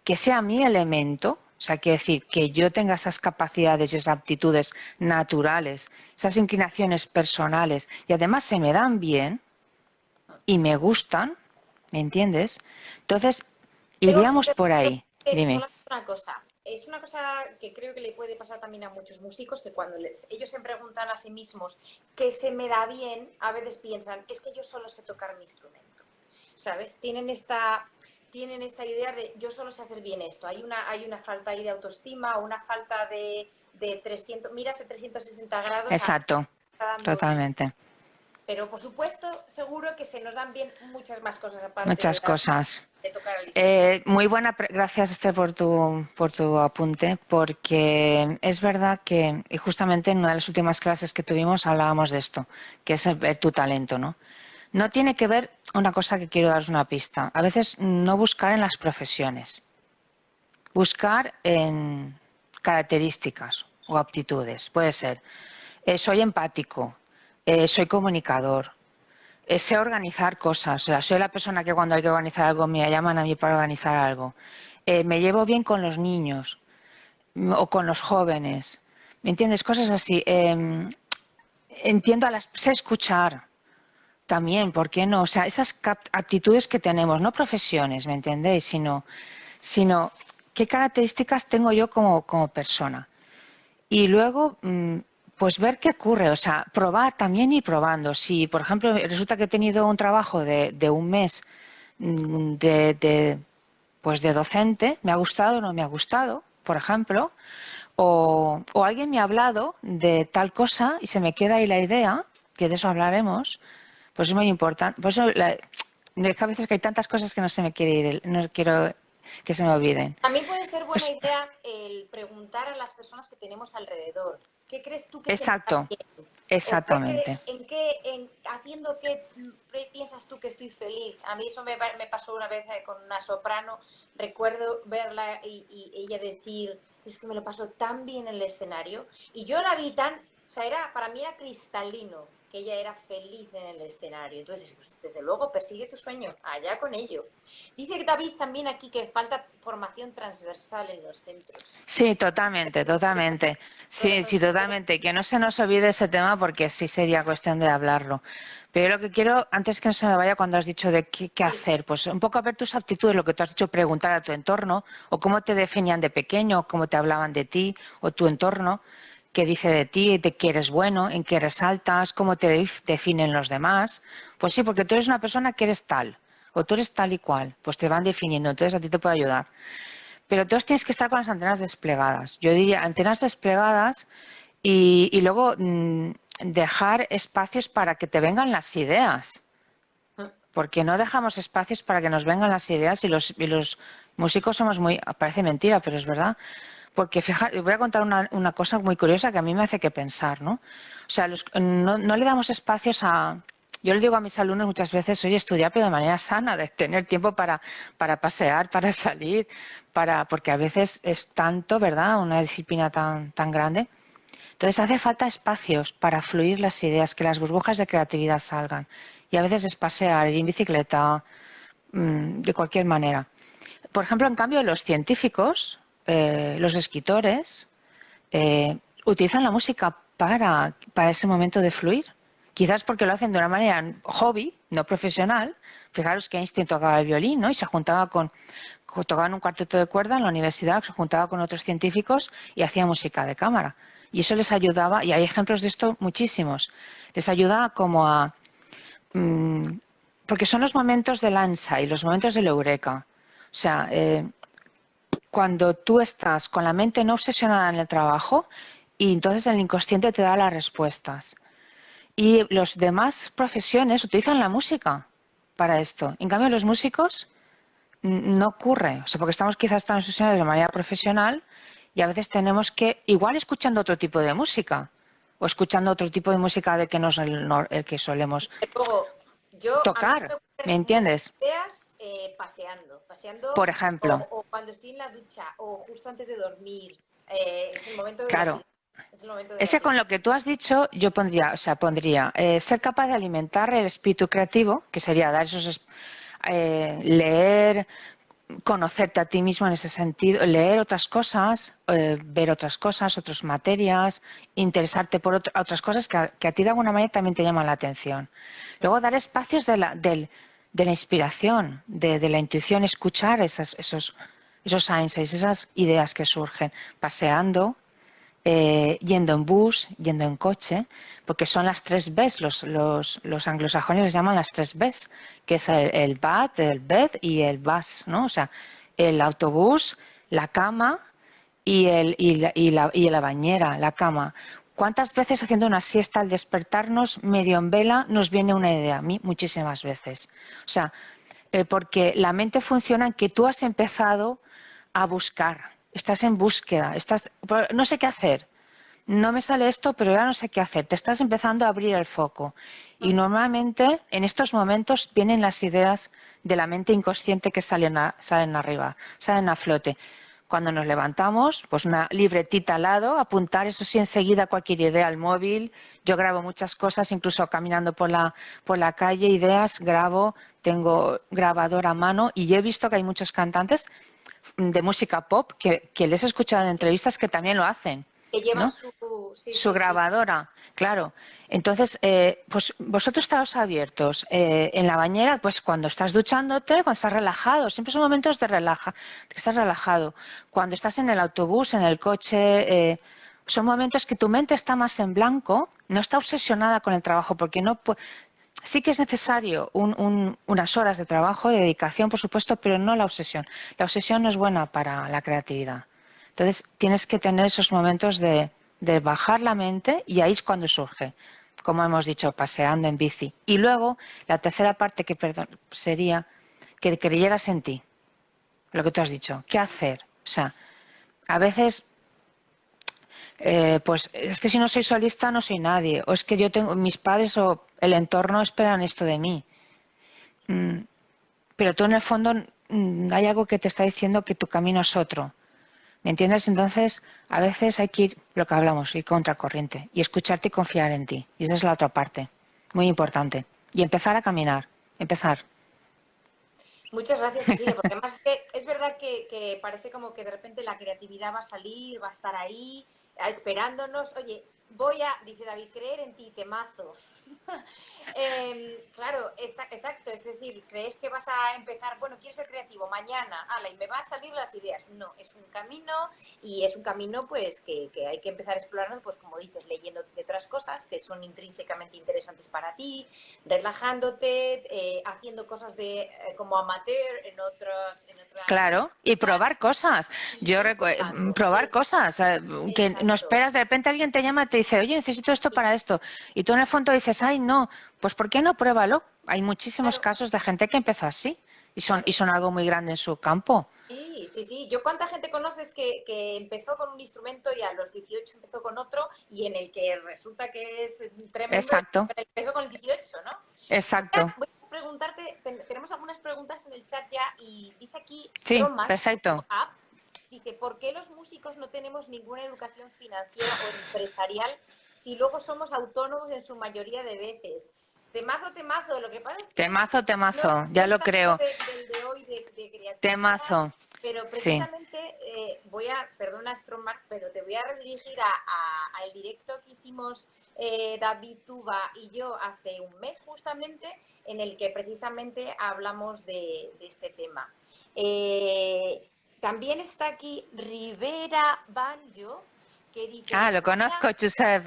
que sea mi elemento, o sea, quiere decir que yo tenga esas capacidades y esas aptitudes naturales, esas inclinaciones personales y además se me dan bien y me gustan, ¿me entiendes? Entonces, Tengo que iríamos por interrumpir ahí. Dime. solamente una cosa. Es una cosa que creo que le puede pasar también a muchos músicos, que cuando ellos se preguntan a sí mismos qué se me da bien, a veces piensan, es que yo solo sé tocar mi instrumento. ¿Sabes? Tienen esta idea de yo solo sé hacer bien esto. Hay una falta ahí de autoestima, una falta de 300, miras de 360 grados a Exacto, está dando bien. totalmente. Pero por supuesto, seguro que se nos dan bien muchas más cosas aparte Muchas cosas. de tocar el instrumento. Muy buena, gracias Esther por tu apunte, porque es verdad que, y justamente en una de las últimas clases que tuvimos hablábamos de esto, que es ver tu talento, ¿no? No tiene que ver, una cosa que quiero daros una pista, a veces no buscar en las profesiones, buscar en características o aptitudes. Puede ser, soy empático, soy comunicador, sé organizar cosas. O sea, soy la persona que cuando hay que organizar algo me llaman a mí para organizar algo. Me llevo bien con los niños o con los jóvenes. ¿Me entiendes? Cosas así. Entiendo sé escuchar también, ¿por qué no? O sea, esas actitudes que tenemos, no profesiones, ¿me entendéis? Sino qué características tengo yo como persona. Y luego, pues ver qué ocurre, o sea, probar también y probando. Si, por ejemplo, resulta que he tenido un trabajo de un mes pues de docente, me ha gustado o no me ha gustado, por ejemplo, o alguien me ha hablado de tal cosa y se me queda ahí la idea, que de eso hablaremos, pues es muy importante. Por eso, es que a veces que hay tantas cosas que no se me quiere ir, no quiero que se me olviden. También puede ser buena Pues, idea el preguntar a las personas que tenemos alrededor, ¿qué crees tú que se me da exacto, bien? ¿O exactamente. haciendo qué piensas tú que estoy feliz? A mí eso me pasó una vez con una soprano, recuerdo verla y ella decir, es que me lo paso tan bien en el escenario. Y yo la vi tan, o sea, para mí era cristalino que ella era feliz en el escenario. Entonces, pues, desde luego, persigue tu sueño, allá con ello. Dice David también aquí que falta formación transversal en los centros. Sí, totalmente, totalmente. Sí, sí, totalmente. Que no se nos olvide ese tema porque sí sería cuestión de hablarlo. Pero yo lo que quiero, antes que no se me vaya, cuando has dicho de qué hacer, pues un poco a ver tus aptitudes, lo que tú has dicho, preguntar a tu entorno, o cómo te definían de pequeño, o cómo te hablaban de ti, o tu entorno, qué dice de ti, de qué eres bueno, en qué resaltas, cómo te definen los demás. Pues sí, porque tú eres una persona que eres tal, o tú eres tal y cual, pues te van definiendo, entonces a ti te puede ayudar. Pero todos tienes que estar con las antenas desplegadas. Yo diría antenas desplegadas y luego dejar espacios para que te vengan las ideas. Porque no dejamos espacios para que nos vengan las ideas y los músicos somos muy... Parece mentira, pero es verdad. Porque fíjate, voy a contar una cosa muy curiosa que a mí me hace que pensar, ¿no? O sea, no le damos espacios a... Yo le digo a mis alumnos muchas veces, oye, estudiar pero de manera sana, de tener tiempo para pasear, para salir, porque a veces es tanto, ¿verdad? Una disciplina tan grande. Entonces hace falta espacios para fluir las ideas, que las burbujas de creatividad salgan. Y a veces es pasear, ir en bicicleta, de cualquier manera. Por ejemplo, en cambio, los científicos, los escritores, utilizan la música para ese momento de fluir. Quizás porque lo hacen de una manera hobby, no profesional. Fijaros que Einstein tocaba el violín, ¿no? Y se juntaba tocaban un cuarteto de cuerda en la universidad, se juntaba con otros científicos y hacía música de cámara. Y eso les ayudaba, y hay ejemplos de esto muchísimos, les ayuda como a... porque son los momentos del ANSA y los momentos del eureka. O sea, cuando tú estás con la mente no obsesionada en el trabajo y entonces el inconsciente te da las respuestas. Y las demás profesiones utilizan la música para esto. En cambio, los músicos no ocurre. O sea, porque estamos quizás tan obsesionados de manera profesional y a veces tenemos que, igual escuchando otro tipo de música o escuchando otro tipo de música de que no es el que solemos Luego, a mí se me tocar. ¿Me ocurren muchas entiendes? ideas paseando Por ejemplo, o cuando estoy en la ducha o justo antes de dormir. Es el momento de las claro. ideas. Es el momento de las Ese ideas. con lo que tú has dicho, yo pondría, o sea, pondría ser capaz de alimentar el espíritu creativo, que sería dar leer, conocerte a ti mismo en ese sentido, leer otras cosas, ver otras cosas, otras materias, interesarte por otras cosas que a ti de alguna manera también te llaman la atención. Luego dar espacios de la inspiración, de la intuición, escuchar esos insights, esas ideas que surgen, paseando, yendo en bus, yendo en coche, porque son las tres Bs, los anglosajones les llaman las tres Bs, que es el bat, el bed y el bus, ¿no? O sea, el autobús, la cama y la bañera, la cama. ¿Cuántas veces haciendo una siesta al despertarnos medio en vela nos viene una idea? A mí muchísimas veces. O sea, porque la mente funciona en que tú has empezado a buscar, estás en búsqueda, no sé qué hacer, no me sale esto, pero ya no sé qué hacer, te estás empezando a abrir el foco. Y normalmente en estos momentos vienen las ideas de la mente inconsciente que salen arriba, salen a flote. Cuando nos levantamos, pues una libretita al lado, apuntar, eso sí, enseguida cualquier idea al móvil. Yo grabo muchas cosas, incluso caminando por la calle, ideas, grabo, tengo grabador a mano y yo he visto que hay muchos cantantes de música pop que les he escuchado en entrevistas que también lo hacen, Que llevan ¿no? su... Sí, Su sí, sí. grabadora, claro. Entonces, pues vosotros estáos abiertos. En la bañera, pues cuando estás duchándote, cuando estás relajado, siempre son momentos que estás relajado. Cuando estás en el autobús, en el coche, son momentos que tu mente está más en blanco, no está obsesionada con el trabajo, porque sí que es necesario unas horas de trabajo, de dedicación, por supuesto, pero no la obsesión. La obsesión no es buena para la creatividad. Entonces, tienes que tener esos momentos de bajar la mente y ahí es cuando surge, como hemos dicho, paseando en bici. Y luego, la tercera parte sería que creyeras en ti, lo que tú has dicho. ¿Qué hacer? O sea, a veces, pues es que si no soy solista no soy nadie, o es que mis padres o el entorno esperan esto de mí. Pero tú en el fondo hay algo que te está diciendo que tu camino es otro. ¿Me entiendes? Entonces, a veces hay que ir, lo que hablamos, ir contracorriente y escucharte y confiar en ti. Y esa es la otra parte, muy importante. Y empezar a caminar, empezar. Muchas gracias, Cecilia, porque además es verdad que parece como que de repente la creatividad va a salir, va a estar ahí, esperándonos. Oye, dice David, creer en ti, temazo. Claro, exacto, es decir, crees que vas a empezar, bueno, quiero ser creativo mañana, ala, y me van a salir las ideas. No, es un camino y es un camino pues que hay que empezar explorando, pues como dices, leyendo de otras cosas que son intrínsecamente interesantes para ti, relajándote, haciendo cosas como amateur en otras Claro, y probar cosas. Yo y probando. probar cosas, que no Exacto. esperas, de repente alguien te llama y te dice, oye, necesito esto para esto, y tú en el fondo dices, ay, no, pues ¿por qué no? Pruébalo. Hay muchísimos Claro, casos de gente que empezó así y claro. son algo muy grande en su campo. Sí, sí, sí. Yo cuánta gente conoces que empezó con un instrumento y a los 18 empezó con otro y en el que resulta que es tremendo y Exacto, empezó con el 18, ¿no? exacto. Voy a preguntarte, tenemos algunas preguntas en el chat ya y dice aquí Sí, Stroman, perfecto. Up, dice, ¿por qué los músicos no tenemos ninguna educación financiera o empresarial si luego somos autónomos en su mayoría de veces? Temazo, temazo. Lo que pasa es que Temazo, no, temazo, no ya es lo tanto creo. del de hoy de creatividad, Temazo, pero sí. precisamente perdona Stromar, pero te voy a redirigir al directo que hicimos David Tuba y yo hace un mes justamente, en el que precisamente hablamos de este tema. También está aquí Rivera Banjo, que dice, en Ah, lo España, conozco, Josep.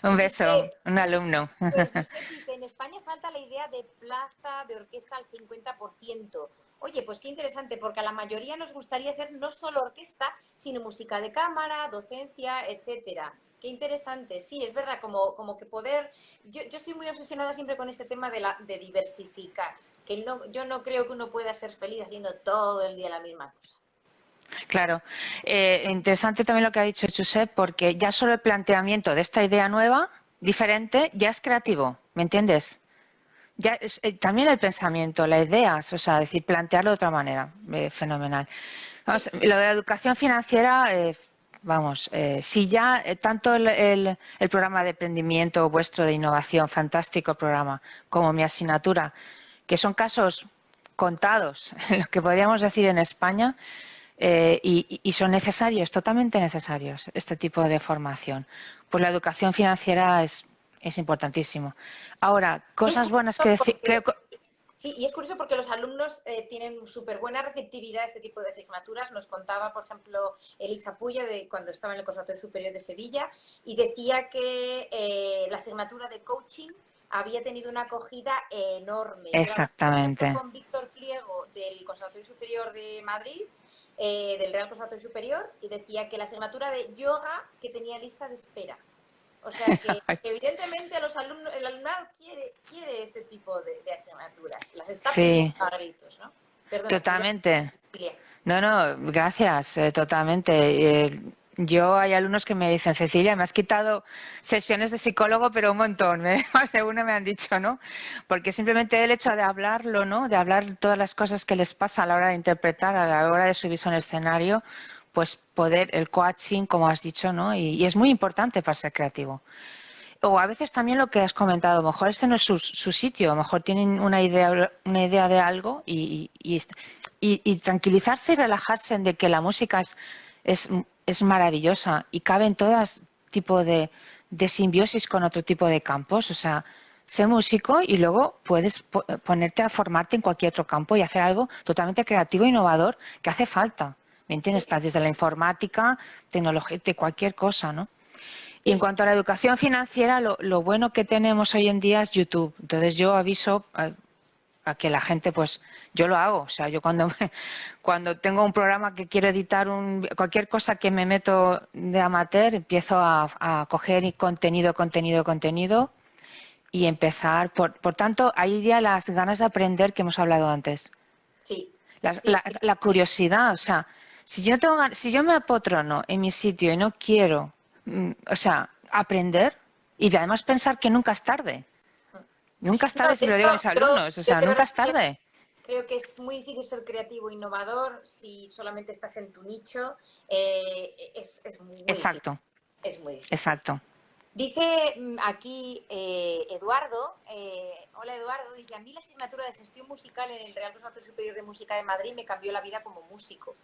Un beso, Josep, un alumno. pues Josep dice, en España falta la idea de plaza de orquesta al 50%. Oye, pues qué interesante, porque a la mayoría nos gustaría hacer no solo orquesta, sino música de cámara, docencia, etcétera. Qué interesante, sí, es verdad, como que poder... Yo estoy muy obsesionada siempre con este tema de diversificar, que yo no creo que uno pueda ser feliz haciendo todo el día la misma cosa. Claro. Interesante también lo que ha dicho Josep, porque ya solo el planteamiento de esta idea nueva, diferente, ya es creativo, ¿me entiendes? Ya también el pensamiento, las ideas, o sea, decir, plantearlo de otra manera, fenomenal. Vamos, Sí, lo de la educación financiera, vamos, si ya tanto el programa de emprendimiento vuestro de innovación, fantástico programa, como mi asignatura, que son casos contados, lo que podríamos decir en España, y son necesarios, totalmente necesarios, este tipo de formación. Pues la educación financiera es importantísimo. Ahora, y es cosas buenas que curioso decir, creo porque sí, y es curioso porque los alumnos tienen súper buena receptividad a este tipo de asignaturas. Nos contaba, por ejemplo, Elisa Puya, de cuando estaba en el Conservatorio Superior de Sevilla, y decía que la asignatura de coaching había tenido una acogida enorme. Yo hablaba, por ejemplo, exactamente. con Víctor Pliego del Conservatorio Superior de Madrid, del Real Conservatorio Superior, y decía que la asignatura de yoga que tenía lista de espera. O sea que evidentemente el alumnado quiere este tipo de asignaturas. Las está pidiendo Sí, a gritos, ¿no? Perdona, que ya, totalmente. Cecilia. No, no, gracias, totalmente. Yo hay alumnos que me dicen, Cecilia, me has quitado sesiones de psicólogo, pero un montón, más de uno me han dicho, ¿no? Porque simplemente el hecho de hablarlo, ¿no? De hablar todas las cosas que les pasa a la hora de interpretar, a la hora de subirse en el escenario, pues poder, el coaching, como has dicho, ¿no? Y es muy importante para ser creativo. O a veces también lo que has comentado, a lo mejor este no es su sitio, a lo mejor tienen una idea de algo y tranquilizarse y relajarse en de que la música es, es maravillosa y cabe en todas tipo de simbiosis con otro tipo de campos. O sea, sé músico y luego puedes ponerte a formarte en cualquier otro campo y hacer algo totalmente creativo e innovador que hace falta. ¿Me entiendes? Sí, Estás desde la informática, tecnología, de cualquier cosa, ¿no? Y en sí, cuanto a la educación financiera, lo bueno que tenemos hoy en día es YouTube. Entonces yo aviso a que la gente, pues yo lo hago. O sea, yo cuando tengo un programa que quiero editar cualquier cosa que me meto de amateur, empiezo a coger contenido y empezar. Por tanto, ahí ya las ganas de aprender que hemos hablado antes. sí, La, sí, la- la curiosidad, o sea, si yo no tengo, si yo me apotrono en mi sitio y no quiero, o sea, aprender y además pensar que nunca es tarde. Nunca es no, tarde, de siempre lo digo a hecho, mis alumnos, o yo sea, de nunca verdad es tarde. Creo que es muy difícil ser creativo e innovador si solamente estás en tu nicho. Es muy difícil. Exacto, Es muy difícil. exacto. Dice aquí Eduardo, hola Eduardo, dice, a mí la asignatura de gestión musical en el Real Conservatorio Superior de Música de Madrid me cambió la vida como músico.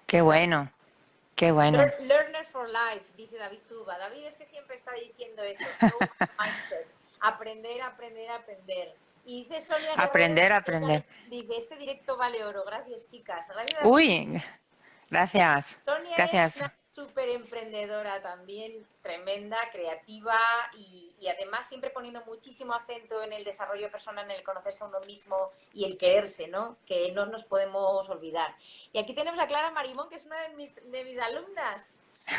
Qué Pues bueno, qué bueno. learner for life, dice David Tuba. David es que siempre está diciendo eso, growth mindset, aprender, aprender, aprender. Y dice Sonia Guerrero, Aprender, aprender. dice, este directo vale oro, gracias chicas. Gracias David. Uy, gracias, Sonia es gracias. una súper emprendedora también, tremenda, creativa y además siempre poniendo muchísimo acento en el desarrollo personal, en el conocerse a uno mismo y el quererse, ¿no? Que no nos podemos olvidar. Y aquí tenemos a Clara Marimón, que es una de mis alumnas.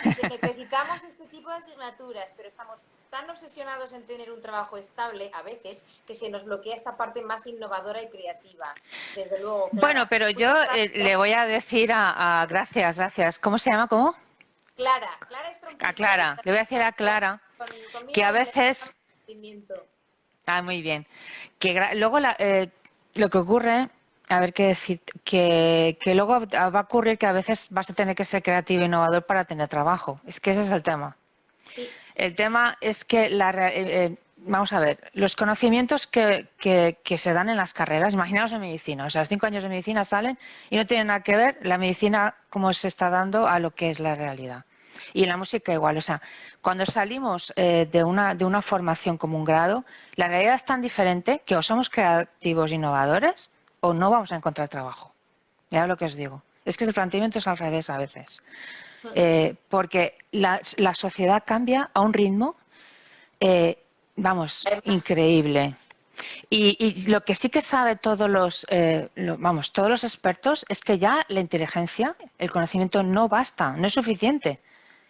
Dice, necesitamos este tipo de asignaturas, pero estamos tan obsesionados en tener un trabajo estable a veces que se nos bloquea esta parte más innovadora y creativa. Desde luego, Bueno, Clara. pero yo Muchas gracias. le voy a decir gracias, gracias. ¿Cómo se llama? ¿Cómo? Clara A Estrontizo, Clara. Le voy a decir a Clara que conmigo a en el veces, conocimiento. muy bien, que luego lo que ocurre, a ver qué decir, que luego va a ocurrir que a veces vas a tener que ser creativo e innovador para tener trabajo. Es que ese es el tema. Sí, El tema es que vamos a ver, los conocimientos que se dan en las carreras, imaginaos en medicina, o sea, los 5 años de medicina salen y no tienen nada que ver la medicina como se está dando a lo que es la realidad. Y en la música igual, o sea, cuando salimos de una formación como un grado, la realidad es tan diferente que o somos creativos e innovadores o no vamos a encontrar trabajo. Mira lo que os digo. Es que el planteamiento es al revés a veces. Porque la sociedad cambia a un ritmo, eh, vamos, además, increíble. Y lo que sí que sabe todos los expertos es que ya la inteligencia, el conocimiento no basta, no es suficiente.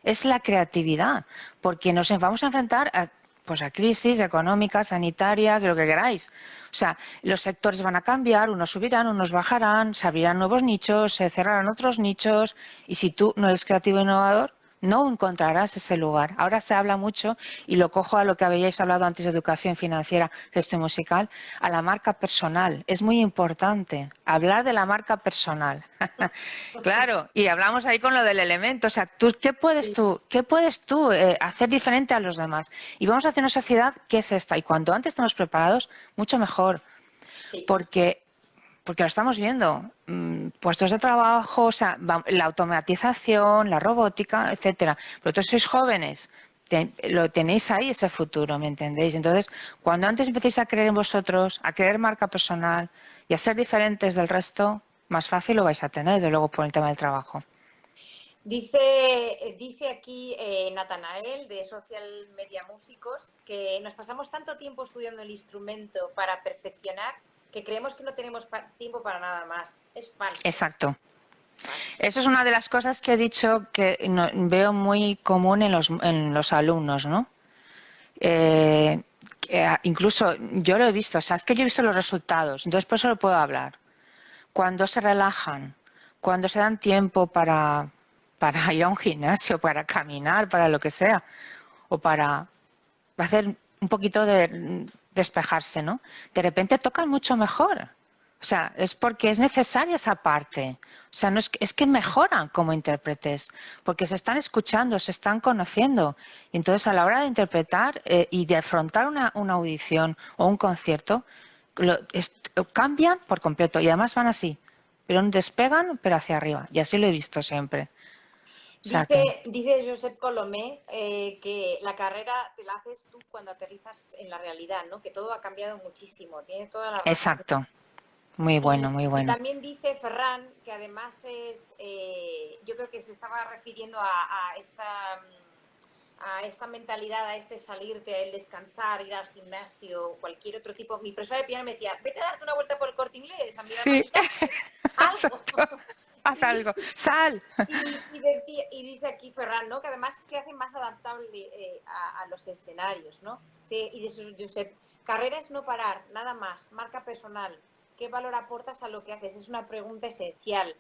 Es la creatividad, porque nos vamos a enfrentar a crisis económicas, sanitarias, de lo que queráis. O sea, los sectores van a cambiar, unos subirán, unos bajarán, se abrirán nuevos nichos, se cerrarán otros nichos, y si tú no eres creativo e innovador, no encontrarás ese lugar. Ahora se habla mucho, y lo cojo a lo que habíais hablado antes de educación financiera, gestión musical, a la marca personal. Es muy importante hablar de la marca personal. Claro, y hablamos ahí con lo del elemento. O sea, sí, qué puedes tú hacer diferente a los demás? Y vamos a hacer una sociedad que es esta. Y cuanto antes estemos preparados, mucho mejor. sí. Porque lo estamos viendo. Puestos de trabajo, o sea, la automatización, la robótica, etcétera. Pero todos sois jóvenes, lo tenéis ahí ese futuro, ¿me entendéis? Entonces, cuando antes empecéis a creer en vosotros, a creer marca personal y a ser diferentes del resto, más fácil lo vais a tener, desde luego, por el tema del trabajo. Dice aquí Natanael de Social Media Músicos que nos pasamos tanto tiempo estudiando el instrumento para perfeccionar que creemos que no tenemos tiempo para nada más. Es falso, Exacto. falso. Eso es una de las cosas que he dicho que veo muy común en los alumnos, ¿no? Incluso yo lo he visto, o sea, es que yo he visto los resultados, entonces por eso lo puedo hablar. Cuando se relajan, cuando se dan tiempo para ir a un gimnasio, para caminar, para lo que sea, o para hacer un poquito de despejarse, ¿no? De repente tocan mucho mejor. O sea, es porque es necesaria esa parte. O sea, no es que mejoran como intérpretes, porque se están escuchando, se están conociendo. Y entonces, a la hora de interpretar y de afrontar una audición o un concierto, cambian por completo y además van así. Pero despegan, pero hacia arriba. Y así lo he visto siempre. O sea que, Dice Josep Colomé que la carrera te la haces tú cuando aterrizas en la realidad, ¿no? Que todo ha cambiado muchísimo, tiene toda la razón. exacto. Muy bueno, muy Y bueno. también dice Ferran, que además yo creo que se estaba refiriendo a esta mentalidad, a este salirte, a el descansar, ir al gimnasio, cualquier otro tipo. Mi profesora de piano me decía, vete a darte una vuelta por el Corte Inglés, a mirar Sí, maquillaje, algo. exacto. Haz Y, algo. Sal. y dice aquí Ferran, ¿no? Que además que hace más adaptable a los escenarios, ¿no? Y de eso, Josep, carrera es no parar, nada más, marca personal. ¿Qué valor aportas a lo que haces? Es una pregunta esencial.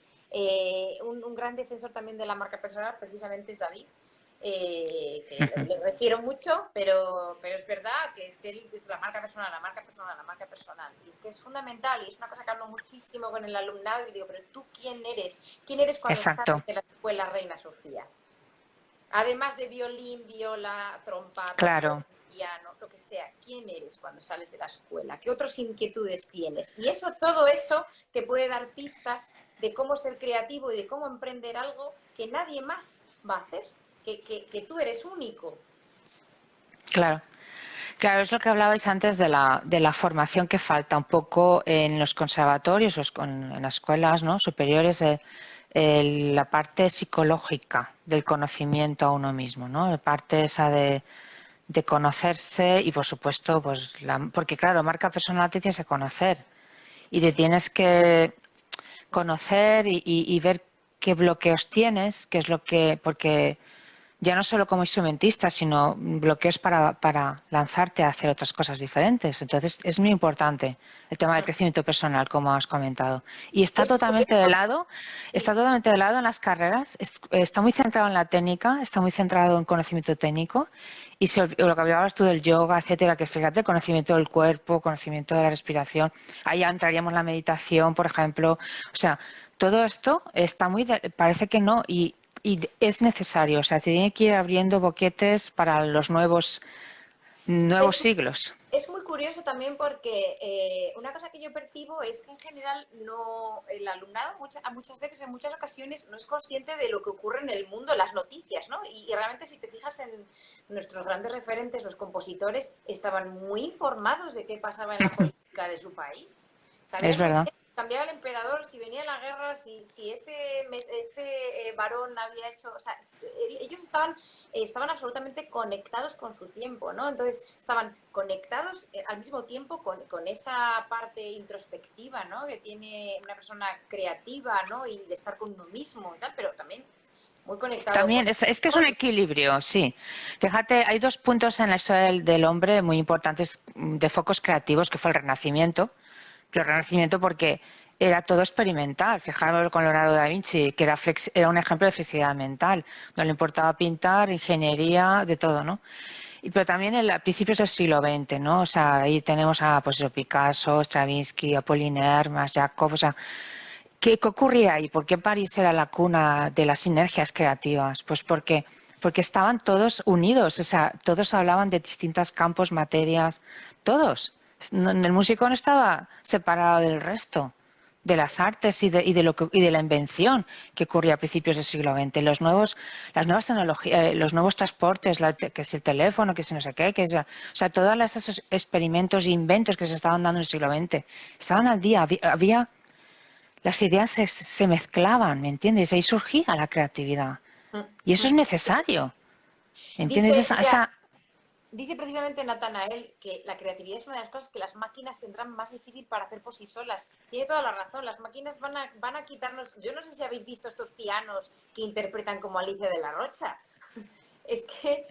Un gran defensor también de la marca personal precisamente es David. que le refiero mucho, pero es verdad que es que es la marca personal, la marca personal, la marca personal. Y es que es fundamental y es una cosa que hablo muchísimo con el alumnado y le digo, pero tú ¿quién eres? ¿Quién eres cuando Exacto, sales de la escuela Reina Sofía? Además de violín, viola, trompa, trombón, claro. piano, lo que sea, ¿quién eres cuando sales de la escuela? ¿Qué otras inquietudes tienes? Y eso, todo eso te puede dar pistas de cómo ser creativo y de cómo emprender algo que nadie más va a hacer, que tú eres único. Claro. Claro, es lo que hablabais antes de la formación que falta un poco en los conservatorios o en las escuelas, ¿no?, superiores, la parte psicológica del conocimiento a uno mismo, ¿no? La parte esa de conocerse y, por supuesto, pues porque claro, marca personal te tienes que conocer y te tienes que conocer y ver qué bloqueos tienes, qué es lo que, porque ya no solo como instrumentista, sino bloqueos para lanzarte a hacer otras cosas diferentes. Entonces, es muy importante el tema del crecimiento personal, como has comentado. Y Es muy curioso, está sí, totalmente de lado en las carreras, está muy centrado en la técnica, está muy centrado en conocimiento técnico. Y lo que hablabas tú del yoga, etcétera, que fíjate, conocimiento del cuerpo, conocimiento de la respiración, ahí ya entraríamos la meditación, por ejemplo. O sea, todo esto está parece que no, y es necesario, o sea, se tiene que ir abriendo boquetes para los nuevos es siglos. Es muy curioso también porque una cosa que yo percibo es que en general no el alumnado muchas veces, en muchas ocasiones, no es consciente de lo que ocurre en el mundo, las noticias, ¿no? Y realmente si te fijas en nuestros grandes referentes, los compositores, estaban muy informados de qué pasaba en la política de su país. Es Sabían muy verdad. bien si cambiaba el emperador, si venía la guerra, si varón había hecho... O sea, ellos estaban absolutamente conectados con su tiempo, ¿no? Entonces, estaban conectados al mismo tiempo con esa parte introspectiva, ¿no? Que tiene una persona creativa, ¿no? Y de estar con uno mismo y tal, pero también muy conectado con También la es que es un historia. equilibrio, sí. Fíjate, hay dos puntos en la historia del hombre muy importantes de focos creativos, que fue el Renacimiento. Pero el Renacimiento porque era todo experimental. Fijaros con Leonardo da Vinci, que era un ejemplo de flexibilidad mental. No le importaba pintar, ingeniería, de todo, ¿no? Pero también a principios del siglo XX, ¿no? O sea, ahí tenemos a pues, Picasso, Stravinsky, Apollinaire, más Jacob, o sea, ¿qué ocurría ahí? ¿Por qué París era la cuna de las sinergias creativas? Pues porque estaban todos unidos, o sea, todos hablaban de distintos campos, materias, todos. El músico no estaba separado del resto, de las artes y de la invención que ocurría a principios del siglo XX. Las nuevas tecnologías, los nuevos transportes, que es el teléfono, que es no sé qué, o sea, todos esos experimentos e inventos que se estaban dando en el siglo XX estaban al día. Había las ideas se mezclaban, ¿me entiendes? Ahí surgía la creatividad. Y eso es necesario, ¿me entiendes? Dice, mira, dice precisamente Natanael que la creatividad es una de las cosas que las máquinas tendrán más difícil para hacer por sí solas. Tiene toda la razón, las máquinas van a quitarnos... Yo no sé si habéis visto estos pianos que interpretan como Alicia de la Rocha. Es que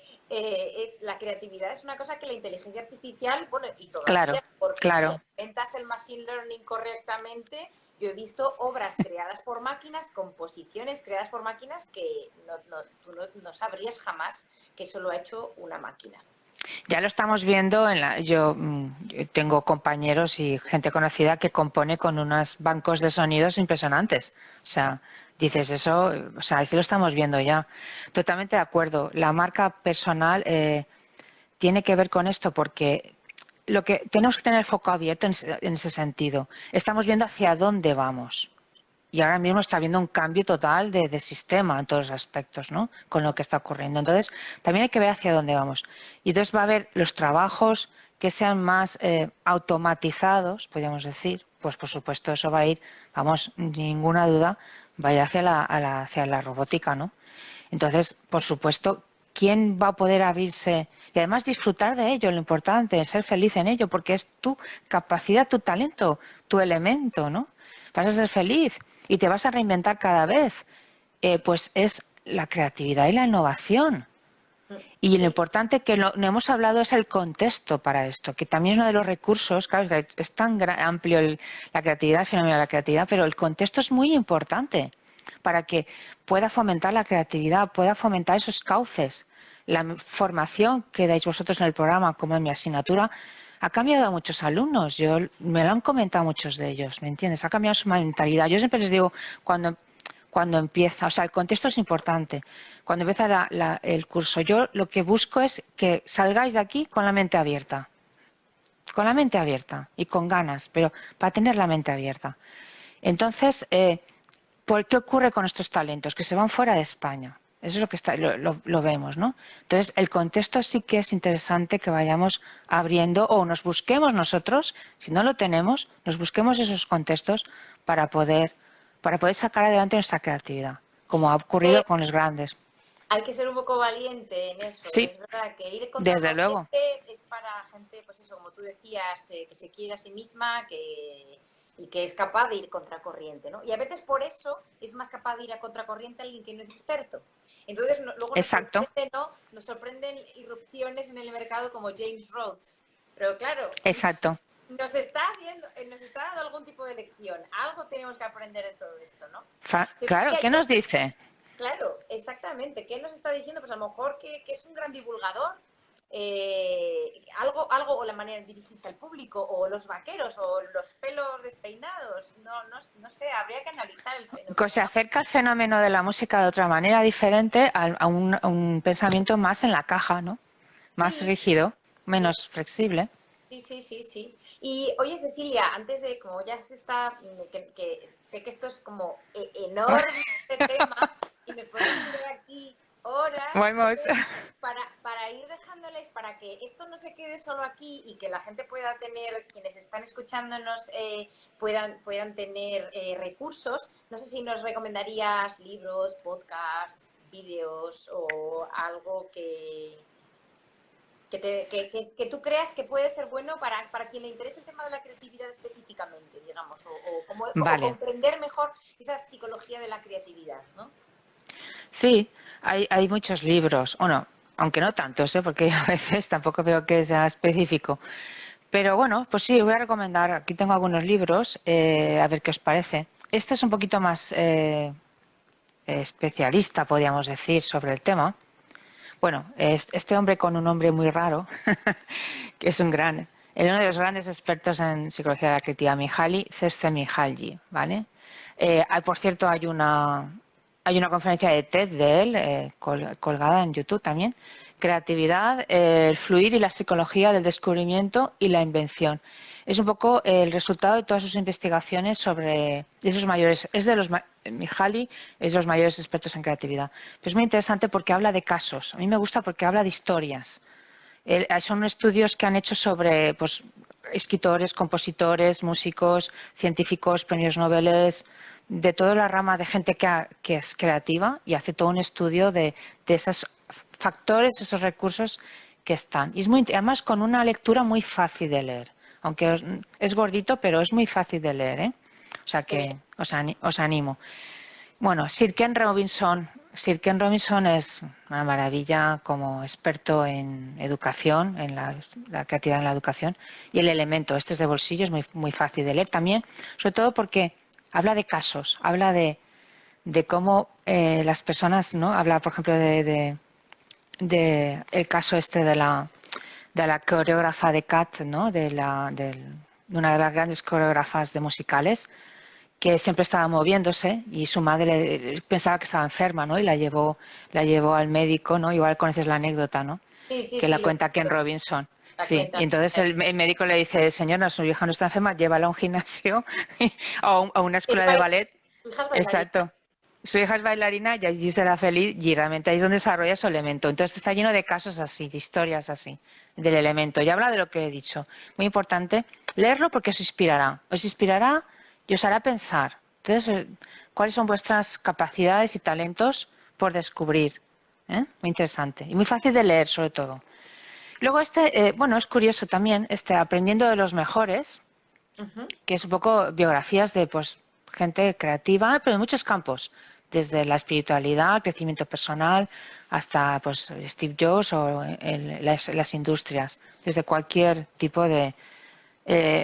la creatividad es una cosa que la inteligencia artificial, bueno, y Claro, todavía, porque si claro. implementas el machine learning correctamente, yo he visto obras creadas por máquinas, composiciones creadas por máquinas que tú no sabrías jamás que eso lo ha hecho una máquina. Ya lo estamos viendo yo tengo compañeros y gente conocida que compone con unos bancos de sonidos impresionantes. O sea, dices eso, o sea, ahí sí lo estamos viendo ya. Totalmente de acuerdo. La marca personal tiene que ver con esto porque lo que tenemos que tener el foco abierto en ese sentido. Estamos viendo hacia dónde vamos. Y ahora mismo está habiendo un cambio total de sistema en todos los aspectos, ¿no? Con lo que está ocurriendo. Entonces, también hay que ver hacia dónde vamos. Y entonces va a haber los trabajos que sean más automatizados, podríamos decir. Pues por supuesto eso va a ir, vamos, ninguna duda, va a ir hacia la robótica, ¿no? Entonces, por supuesto, ¿quién va a poder abrirse y además disfrutar de ello? Lo importante, ser feliz en ello, porque es tu capacidad, tu talento, tu elemento, ¿no? Vas a ser feliz y te vas a reinventar cada vez. Pues es la creatividad y la innovación. Y lo Sí, importante que no hemos hablado es el contexto para esto, que también es uno de los recursos, claro, es tan amplio la creatividad, el fenómeno de la creatividad, pero el contexto es muy importante, para que pueda fomentar la creatividad, pueda fomentar esos cauces. La formación que dais vosotros en el programa, como en mi asignatura, ha cambiado a muchos alumnos. Me lo han comentado muchos de ellos, ¿me entiendes? Ha cambiado su mentalidad. Yo siempre les digo, cuando empieza, o sea, el contexto es importante. Cuando empieza el curso, yo lo que busco es que salgáis de aquí con la mente abierta y con ganas, pero para tener la mente abierta. Entonces, ¿por qué ocurre con estos talentos? Que se van fuera de España. Eso es lo que lo vemos, ¿no? Entonces, el contexto sí que es interesante que vayamos abriendo o nos busquemos nosotros, si no lo tenemos, nos busquemos esos contextos para poder sacar adelante nuestra creatividad, como ha ocurrido con los grandes. Hay que ser un poco valiente en eso. Sí, Es verdad que ir desde luego. contracorriente es para gente, pues eso, como tú decías, que se quiere a sí misma, y que es capaz de ir contracorriente, ¿no? Y a veces por eso es más capaz de ir a contracorriente alguien que no es experto. Entonces luego Exacto. ¿no? Nos sorprenden irrupciones en el mercado como James Rhodes. Pero claro, Exacto. nos está dando algún tipo de lección. Algo tenemos que aprender de todo esto, ¿no? Claro, ¿qué nos dice? Claro, exactamente. ¿Qué nos está diciendo? Pues a lo mejor que es un gran divulgador. Algo, o la manera de dirigirse al público, o los vaqueros, o los pelos despeinados, no sé, habría que analizar el fenómeno. Se acerca al fenómeno de la música de otra manera diferente a un pensamiento más en la caja, ¿no? Más Sí, rígido, sí, menos flexible. sí. Y oye, Cecilia, antes de, como ya se está, que sé que esto es como enorme este tema, y nos podemos quedar aquí horas, Vamos. para ir dejándoles, para que esto no se quede solo aquí y que la gente pueda tener, quienes están escuchándonos, puedan tener recursos. No sé si nos recomendarías libros, podcasts, vídeos o algo que tú creas que puede ser bueno para quien le interese el tema de la creatividad específicamente, digamos, o Vale. comprender mejor esa psicología de la creatividad, ¿no? Sí, hay muchos libros, bueno, aunque no tantos, porque a veces tampoco veo que sea específico. Pero bueno, pues sí, voy a recomendar, aquí tengo algunos libros, a ver qué os parece. Este es un poquito más especialista, podríamos decir, sobre el tema. Bueno, este hombre con un nombre muy raro, que es uno de los grandes expertos en psicología de la creatividad, Mihaly Csikszentmihalyi, ¿vale? Por cierto, hay una conferencia de TED de él, colgada en YouTube también, Creatividad, el fluir y la psicología del descubrimiento y la invención. Es un poco el resultado de todas sus investigaciones sobre esos mayores. Mihaly es de los mayores expertos en creatividad. Pero es muy interesante porque habla de casos. A mí me gusta porque habla de historias. Son estudios que han hecho sobre pues, escritores, compositores, músicos, científicos, premios Nobel, de toda la rama de gente que es creativa, y hace todo un estudio de esos factores, esos recursos que están. Y además con una lectura muy fácil de leer. Aunque es gordito, pero es muy fácil de leer, ¿eh? O sea que os animo. Bueno, Sir Ken Robinson. Sir Ken Robinson es una maravilla como experto en educación, en la creatividad en la educación. Y El elemento, este es de bolsillo, es muy fácil de leer también, sobre todo porque habla de casos, habla de cómo las personas, ¿no? Habla, por ejemplo, de el caso este de la coreógrafa de Cats, ¿no? De una de las grandes coreógrafas de musicales, que siempre estaba moviéndose, y su madre pensaba que estaba enferma, ¿no? Y la llevó al médico, ¿no? Igual conoces la anécdota, ¿no? Que la Sí, cuenta Ken Robinson. la Sí, y cuenta. entonces el médico le dice, señora, su hija no está enferma, llévala a un gimnasio o a una escuela de ballet. Tu hija es bailarina. Exacto. Su hija es bailarina y allí será feliz, y realmente ahí es donde desarrolla su elemento. Entonces está lleno de casos así, de historias así, del elemento. Y habla de lo que he dicho. Muy importante leerlo porque os inspirará. Os inspirará y os hará pensar. Entonces, ¿cuáles son vuestras capacidades y talentos por descubrir? Muy interesante. Y muy fácil de leer, sobre todo. Luego bueno, es curioso también, Aprendiendo de los mejores, Ujú. que es un poco biografías de pues gente creativa, pero en muchos campos, desde la espiritualidad, el crecimiento personal, hasta pues Steve Jobs o las industrias, desde cualquier tipo de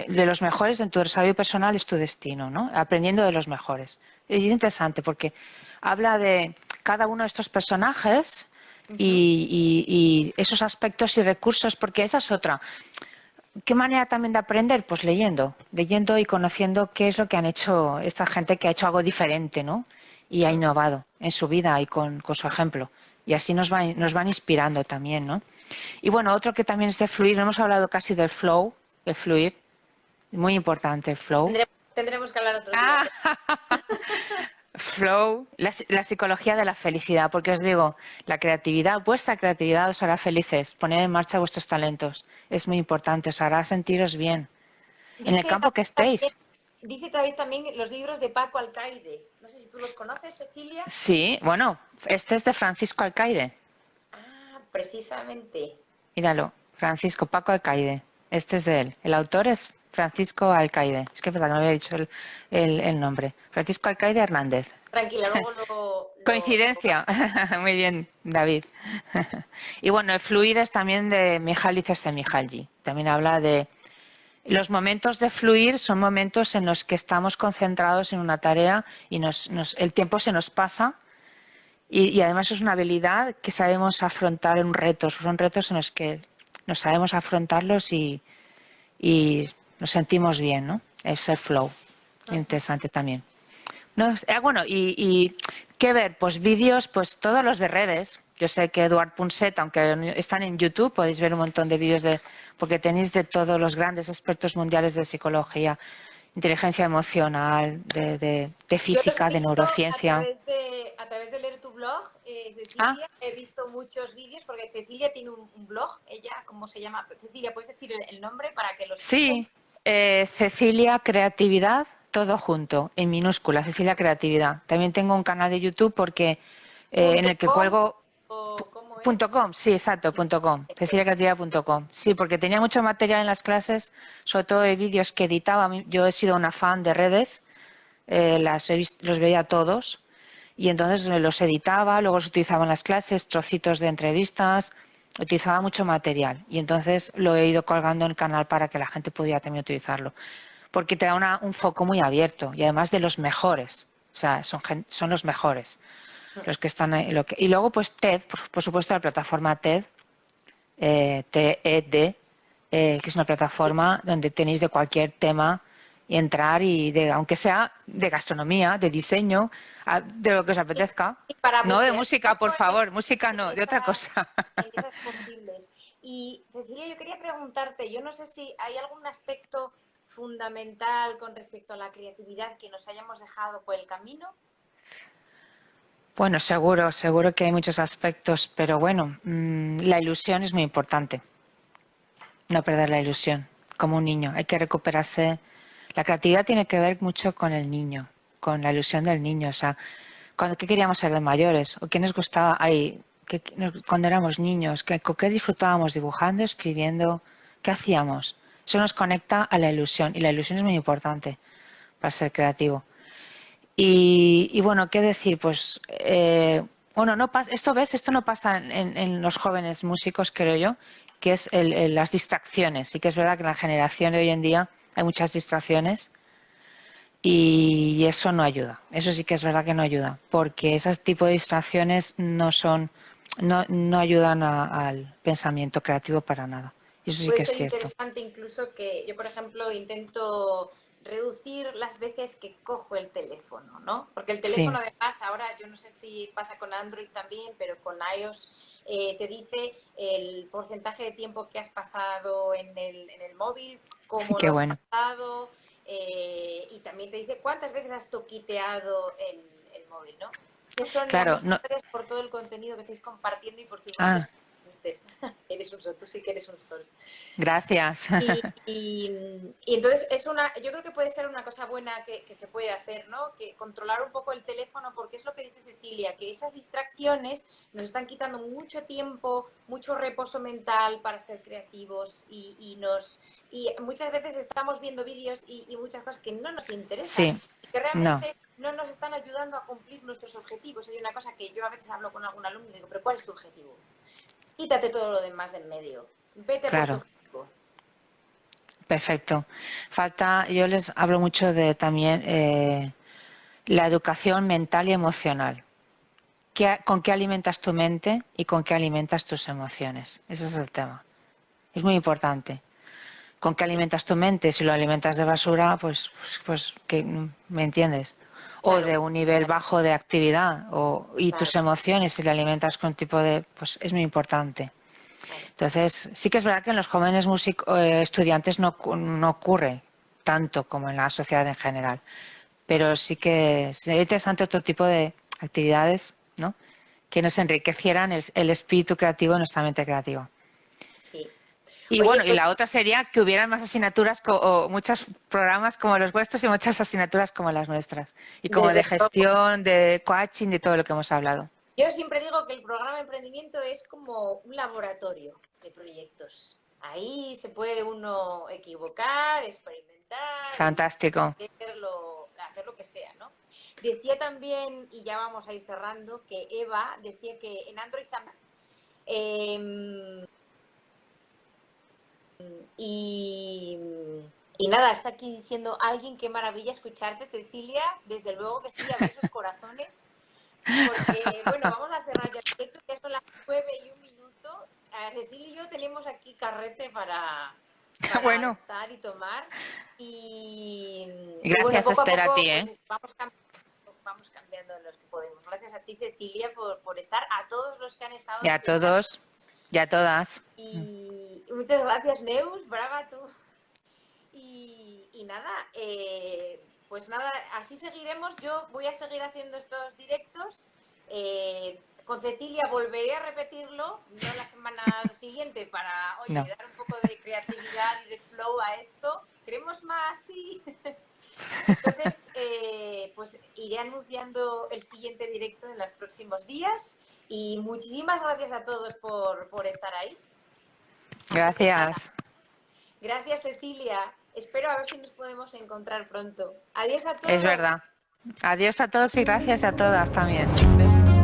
los mejores en tu desarrollo personal es tu destino, ¿no? Aprendiendo de los mejores. Y es interesante porque habla de cada uno de estos personajes Ujú. y esos aspectos y recursos, porque esa es otra. ¿Qué manera también de aprender? Pues leyendo y conociendo qué es lo que han hecho esta gente que ha hecho algo diferente, ¿no? Y ha innovado en su vida y con su ejemplo. Y así nos van inspirando también, ¿no? Y bueno, otro que también es de fluir, no hemos hablado casi del flow, de fluir, muy importante el flow. Tendremos que hablar otro día. Ah, flow, la psicología de la felicidad, porque os digo, la creatividad, vuestra creatividad os hará felices, poner en marcha vuestros talentos, es muy importante, os hará sentiros bien, en el Dice campo que estéis. Dice David también los libros de Paco Alcaide. No sé si tú los conoces, Cecilia. Sí, bueno, este es de Francisco Alcaide, Ah, precisamente. míralo, Francisco Paco Alcaide, este es de él, el autor es Francisco Alcaide, es que es verdad que no había dicho el nombre, Francisco Alcaide Hernández. Tranquila, luego Coincidencia. Muy bien, David. Y bueno, el fluir es también de Mihaly Csikszentmihalyi. También habla de los momentos de fluir son momentos en los que estamos concentrados en una tarea y el tiempo se nos pasa y además es una habilidad que sabemos afrontar en retos. Son retos en los que nos sabemos afrontarlos y nos sentimos bien, ¿no? Es el flow. Ujú. Interesante también. No, bueno, y qué ver, pues vídeos, pues todos los de redes. Yo sé que Eduard Punset, aunque están en YouTube, podéis ver un montón de vídeos porque tenéis de todos los grandes expertos mundiales de psicología, inteligencia emocional, de Yo los he física, de visto neurociencia. a través de leer tu blog, Ah, Cecilia. He visto muchos vídeos porque Cecilia tiene un blog. Ella, ¿cómo se llama? Cecilia, ¿puedes decir el nombre para que lo escuchen? sí, Cecilia Creatividad, todo junto, en minúscula, Cecilia Creatividad. También tengo un canal de YouTube porque en Punto el que .com cuelgo. o cómo Punto es. .com, sí, exacto, punto .com, Pues, ceciliacreatividad.com. Sí, porque tenía mucho material en las clases, sobre todo de vídeos que editaba. Yo he sido una fan de redes, los veía todos y entonces los editaba, luego los utilizaba en las clases, trocitos de entrevistas, utilizaba mucho material y entonces lo he ido colgando en el canal para que la gente pudiera también utilizarlo, porque te da un foco muy abierto y además de los mejores, o sea, son los mejores los que están ahí. Y luego, pues TED, por supuesto, la plataforma TED, TED, que es una plataforma donde tenéis de cualquier tema y entrar aunque sea de gastronomía, de diseño, de lo que os y, apetezca. y para No de bucear un música, por poco favor, música en no, de otra cosa. en esas posibles. Y Cecilia, yo quería preguntarte, yo no sé si hay algún aspecto fundamental con respecto a la creatividad que nos hayamos dejado por el camino. Bueno, seguro que hay muchos aspectos, pero bueno, la ilusión es muy importante. No perder la ilusión, como un niño. Hay que recuperarse. La creatividad tiene que ver mucho con el niño, con la ilusión del niño. O sea, ¿qué queríamos ser de mayores? ¿O qué nos gustaba cuando éramos niños? ¿Con qué disfrutábamos dibujando, escribiendo? ¿Qué hacíamos? Eso nos conecta a la ilusión y la ilusión es muy importante para ser creativo. Y bueno, ¿qué decir? Pues, bueno, no pasa, esto no pasa en los jóvenes músicos, creo yo, que es las distracciones. Sí que es verdad que en la generación de hoy en día hay muchas distracciones y eso no ayuda. Eso sí que es verdad que no ayuda, porque ese tipo de distracciones no ayudan al pensamiento creativo para nada. Y eso sí Puede que es ser cierto. interesante incluso que yo, por ejemplo, intento reducir las veces que cojo el teléfono, ¿no? Porque el Sí, teléfono además ahora, yo no sé si pasa con Android también, pero con iOS te dice el porcentaje de tiempo que has pasado en el móvil, cómo qué lo has bueno. pasado y también te dice cuántas veces has toquiteado el móvil, ¿no? Dice Sonia, Claro, muchas no. gracias por todo el contenido que estáis compartiendo y por tus bonitos Ah, chistes. Eres un sol, tú sí que eres un sol. gracias. Y entonces yo creo que puede ser una cosa buena que se puede hacer, ¿no? Que controlar un poco el teléfono, porque es lo que dice Cecilia, que esas distracciones nos están quitando mucho tiempo, mucho reposo mental para ser creativos y muchas veces estamos viendo vídeos y muchas cosas que no nos interesan Sí, y que no. realmente no nos están ayudando a cumplir nuestros objetivos. Hay una cosa que yo a veces hablo con algún alumno y digo, pero ¿cuál es tu objetivo? Quítate todo lo demás de en medio. Vete por tu Claro, objetivo. perfecto. Yo les hablo mucho de también la educación mental y emocional. con qué alimentas tu mente y con qué alimentas tus emociones. Ese es el tema. Es muy importante. ¿Con qué alimentas tu mente? Si lo alimentas de basura, pues que, ¿me entiendes? O Claro, de un nivel claro, bajo de actividad, y claro, tus emociones, si le alimentas con tipo de, pues es muy importante. claro. Entonces, sí que es verdad que en los jóvenes estudiantes no ocurre tanto como en la sociedad en general, pero sí que sería interesante otro tipo de actividades, ¿no? Que nos enriquecieran el espíritu creativo en nuestra mente creativa. Sí. Y Oye, bueno, y pues la otra sería que hubieran más asignaturas o muchos programas como los vuestros y muchas asignaturas como las nuestras. Y como de desde luego. gestión, de coaching, de todo lo que hemos hablado. Yo siempre digo que el programa de emprendimiento es como un laboratorio de proyectos. Ahí se puede uno equivocar, experimentar y Fantástico. hacer lo que sea, ¿no? Decía también, y ya vamos a ir cerrando, que Eva decía que en Android también. Eh, y, y nada, está aquí diciendo alguien, qué maravilla escucharte, Cecilia. Desde luego que sí, abrir sus corazones. Porque, bueno, vamos a cerrar ya el directo, ya son las 9:01. Cecilia y yo tenemos aquí carrete para Bueno, dar y tomar. Y bueno, gracias poco a Esther a ti, poco ¿eh? pues vamos cambiando en los que podemos. Gracias a ti, Cecilia, por estar, a todos los que han estado Y a escuchando. todos y a todas. Y muchas gracias, Neus, brava tú. Y nada, pues nada, así seguiremos. Yo voy a seguir haciendo estos directos. Con Cecilia volveré a repetirlo, no la semana siguiente, para, oye, No. dar un poco de creatividad y de flow a esto. ¿Queremos más? Sí. Entonces, pues iré anunciando el siguiente directo en los próximos días. Y muchísimas gracias a todos por estar ahí. Así que nada. Gracias. Gracias, Cecilia. Espero a ver si nos podemos encontrar pronto. Adiós a Es todos. verdad. Adiós a todos y gracias a todas también. Un beso.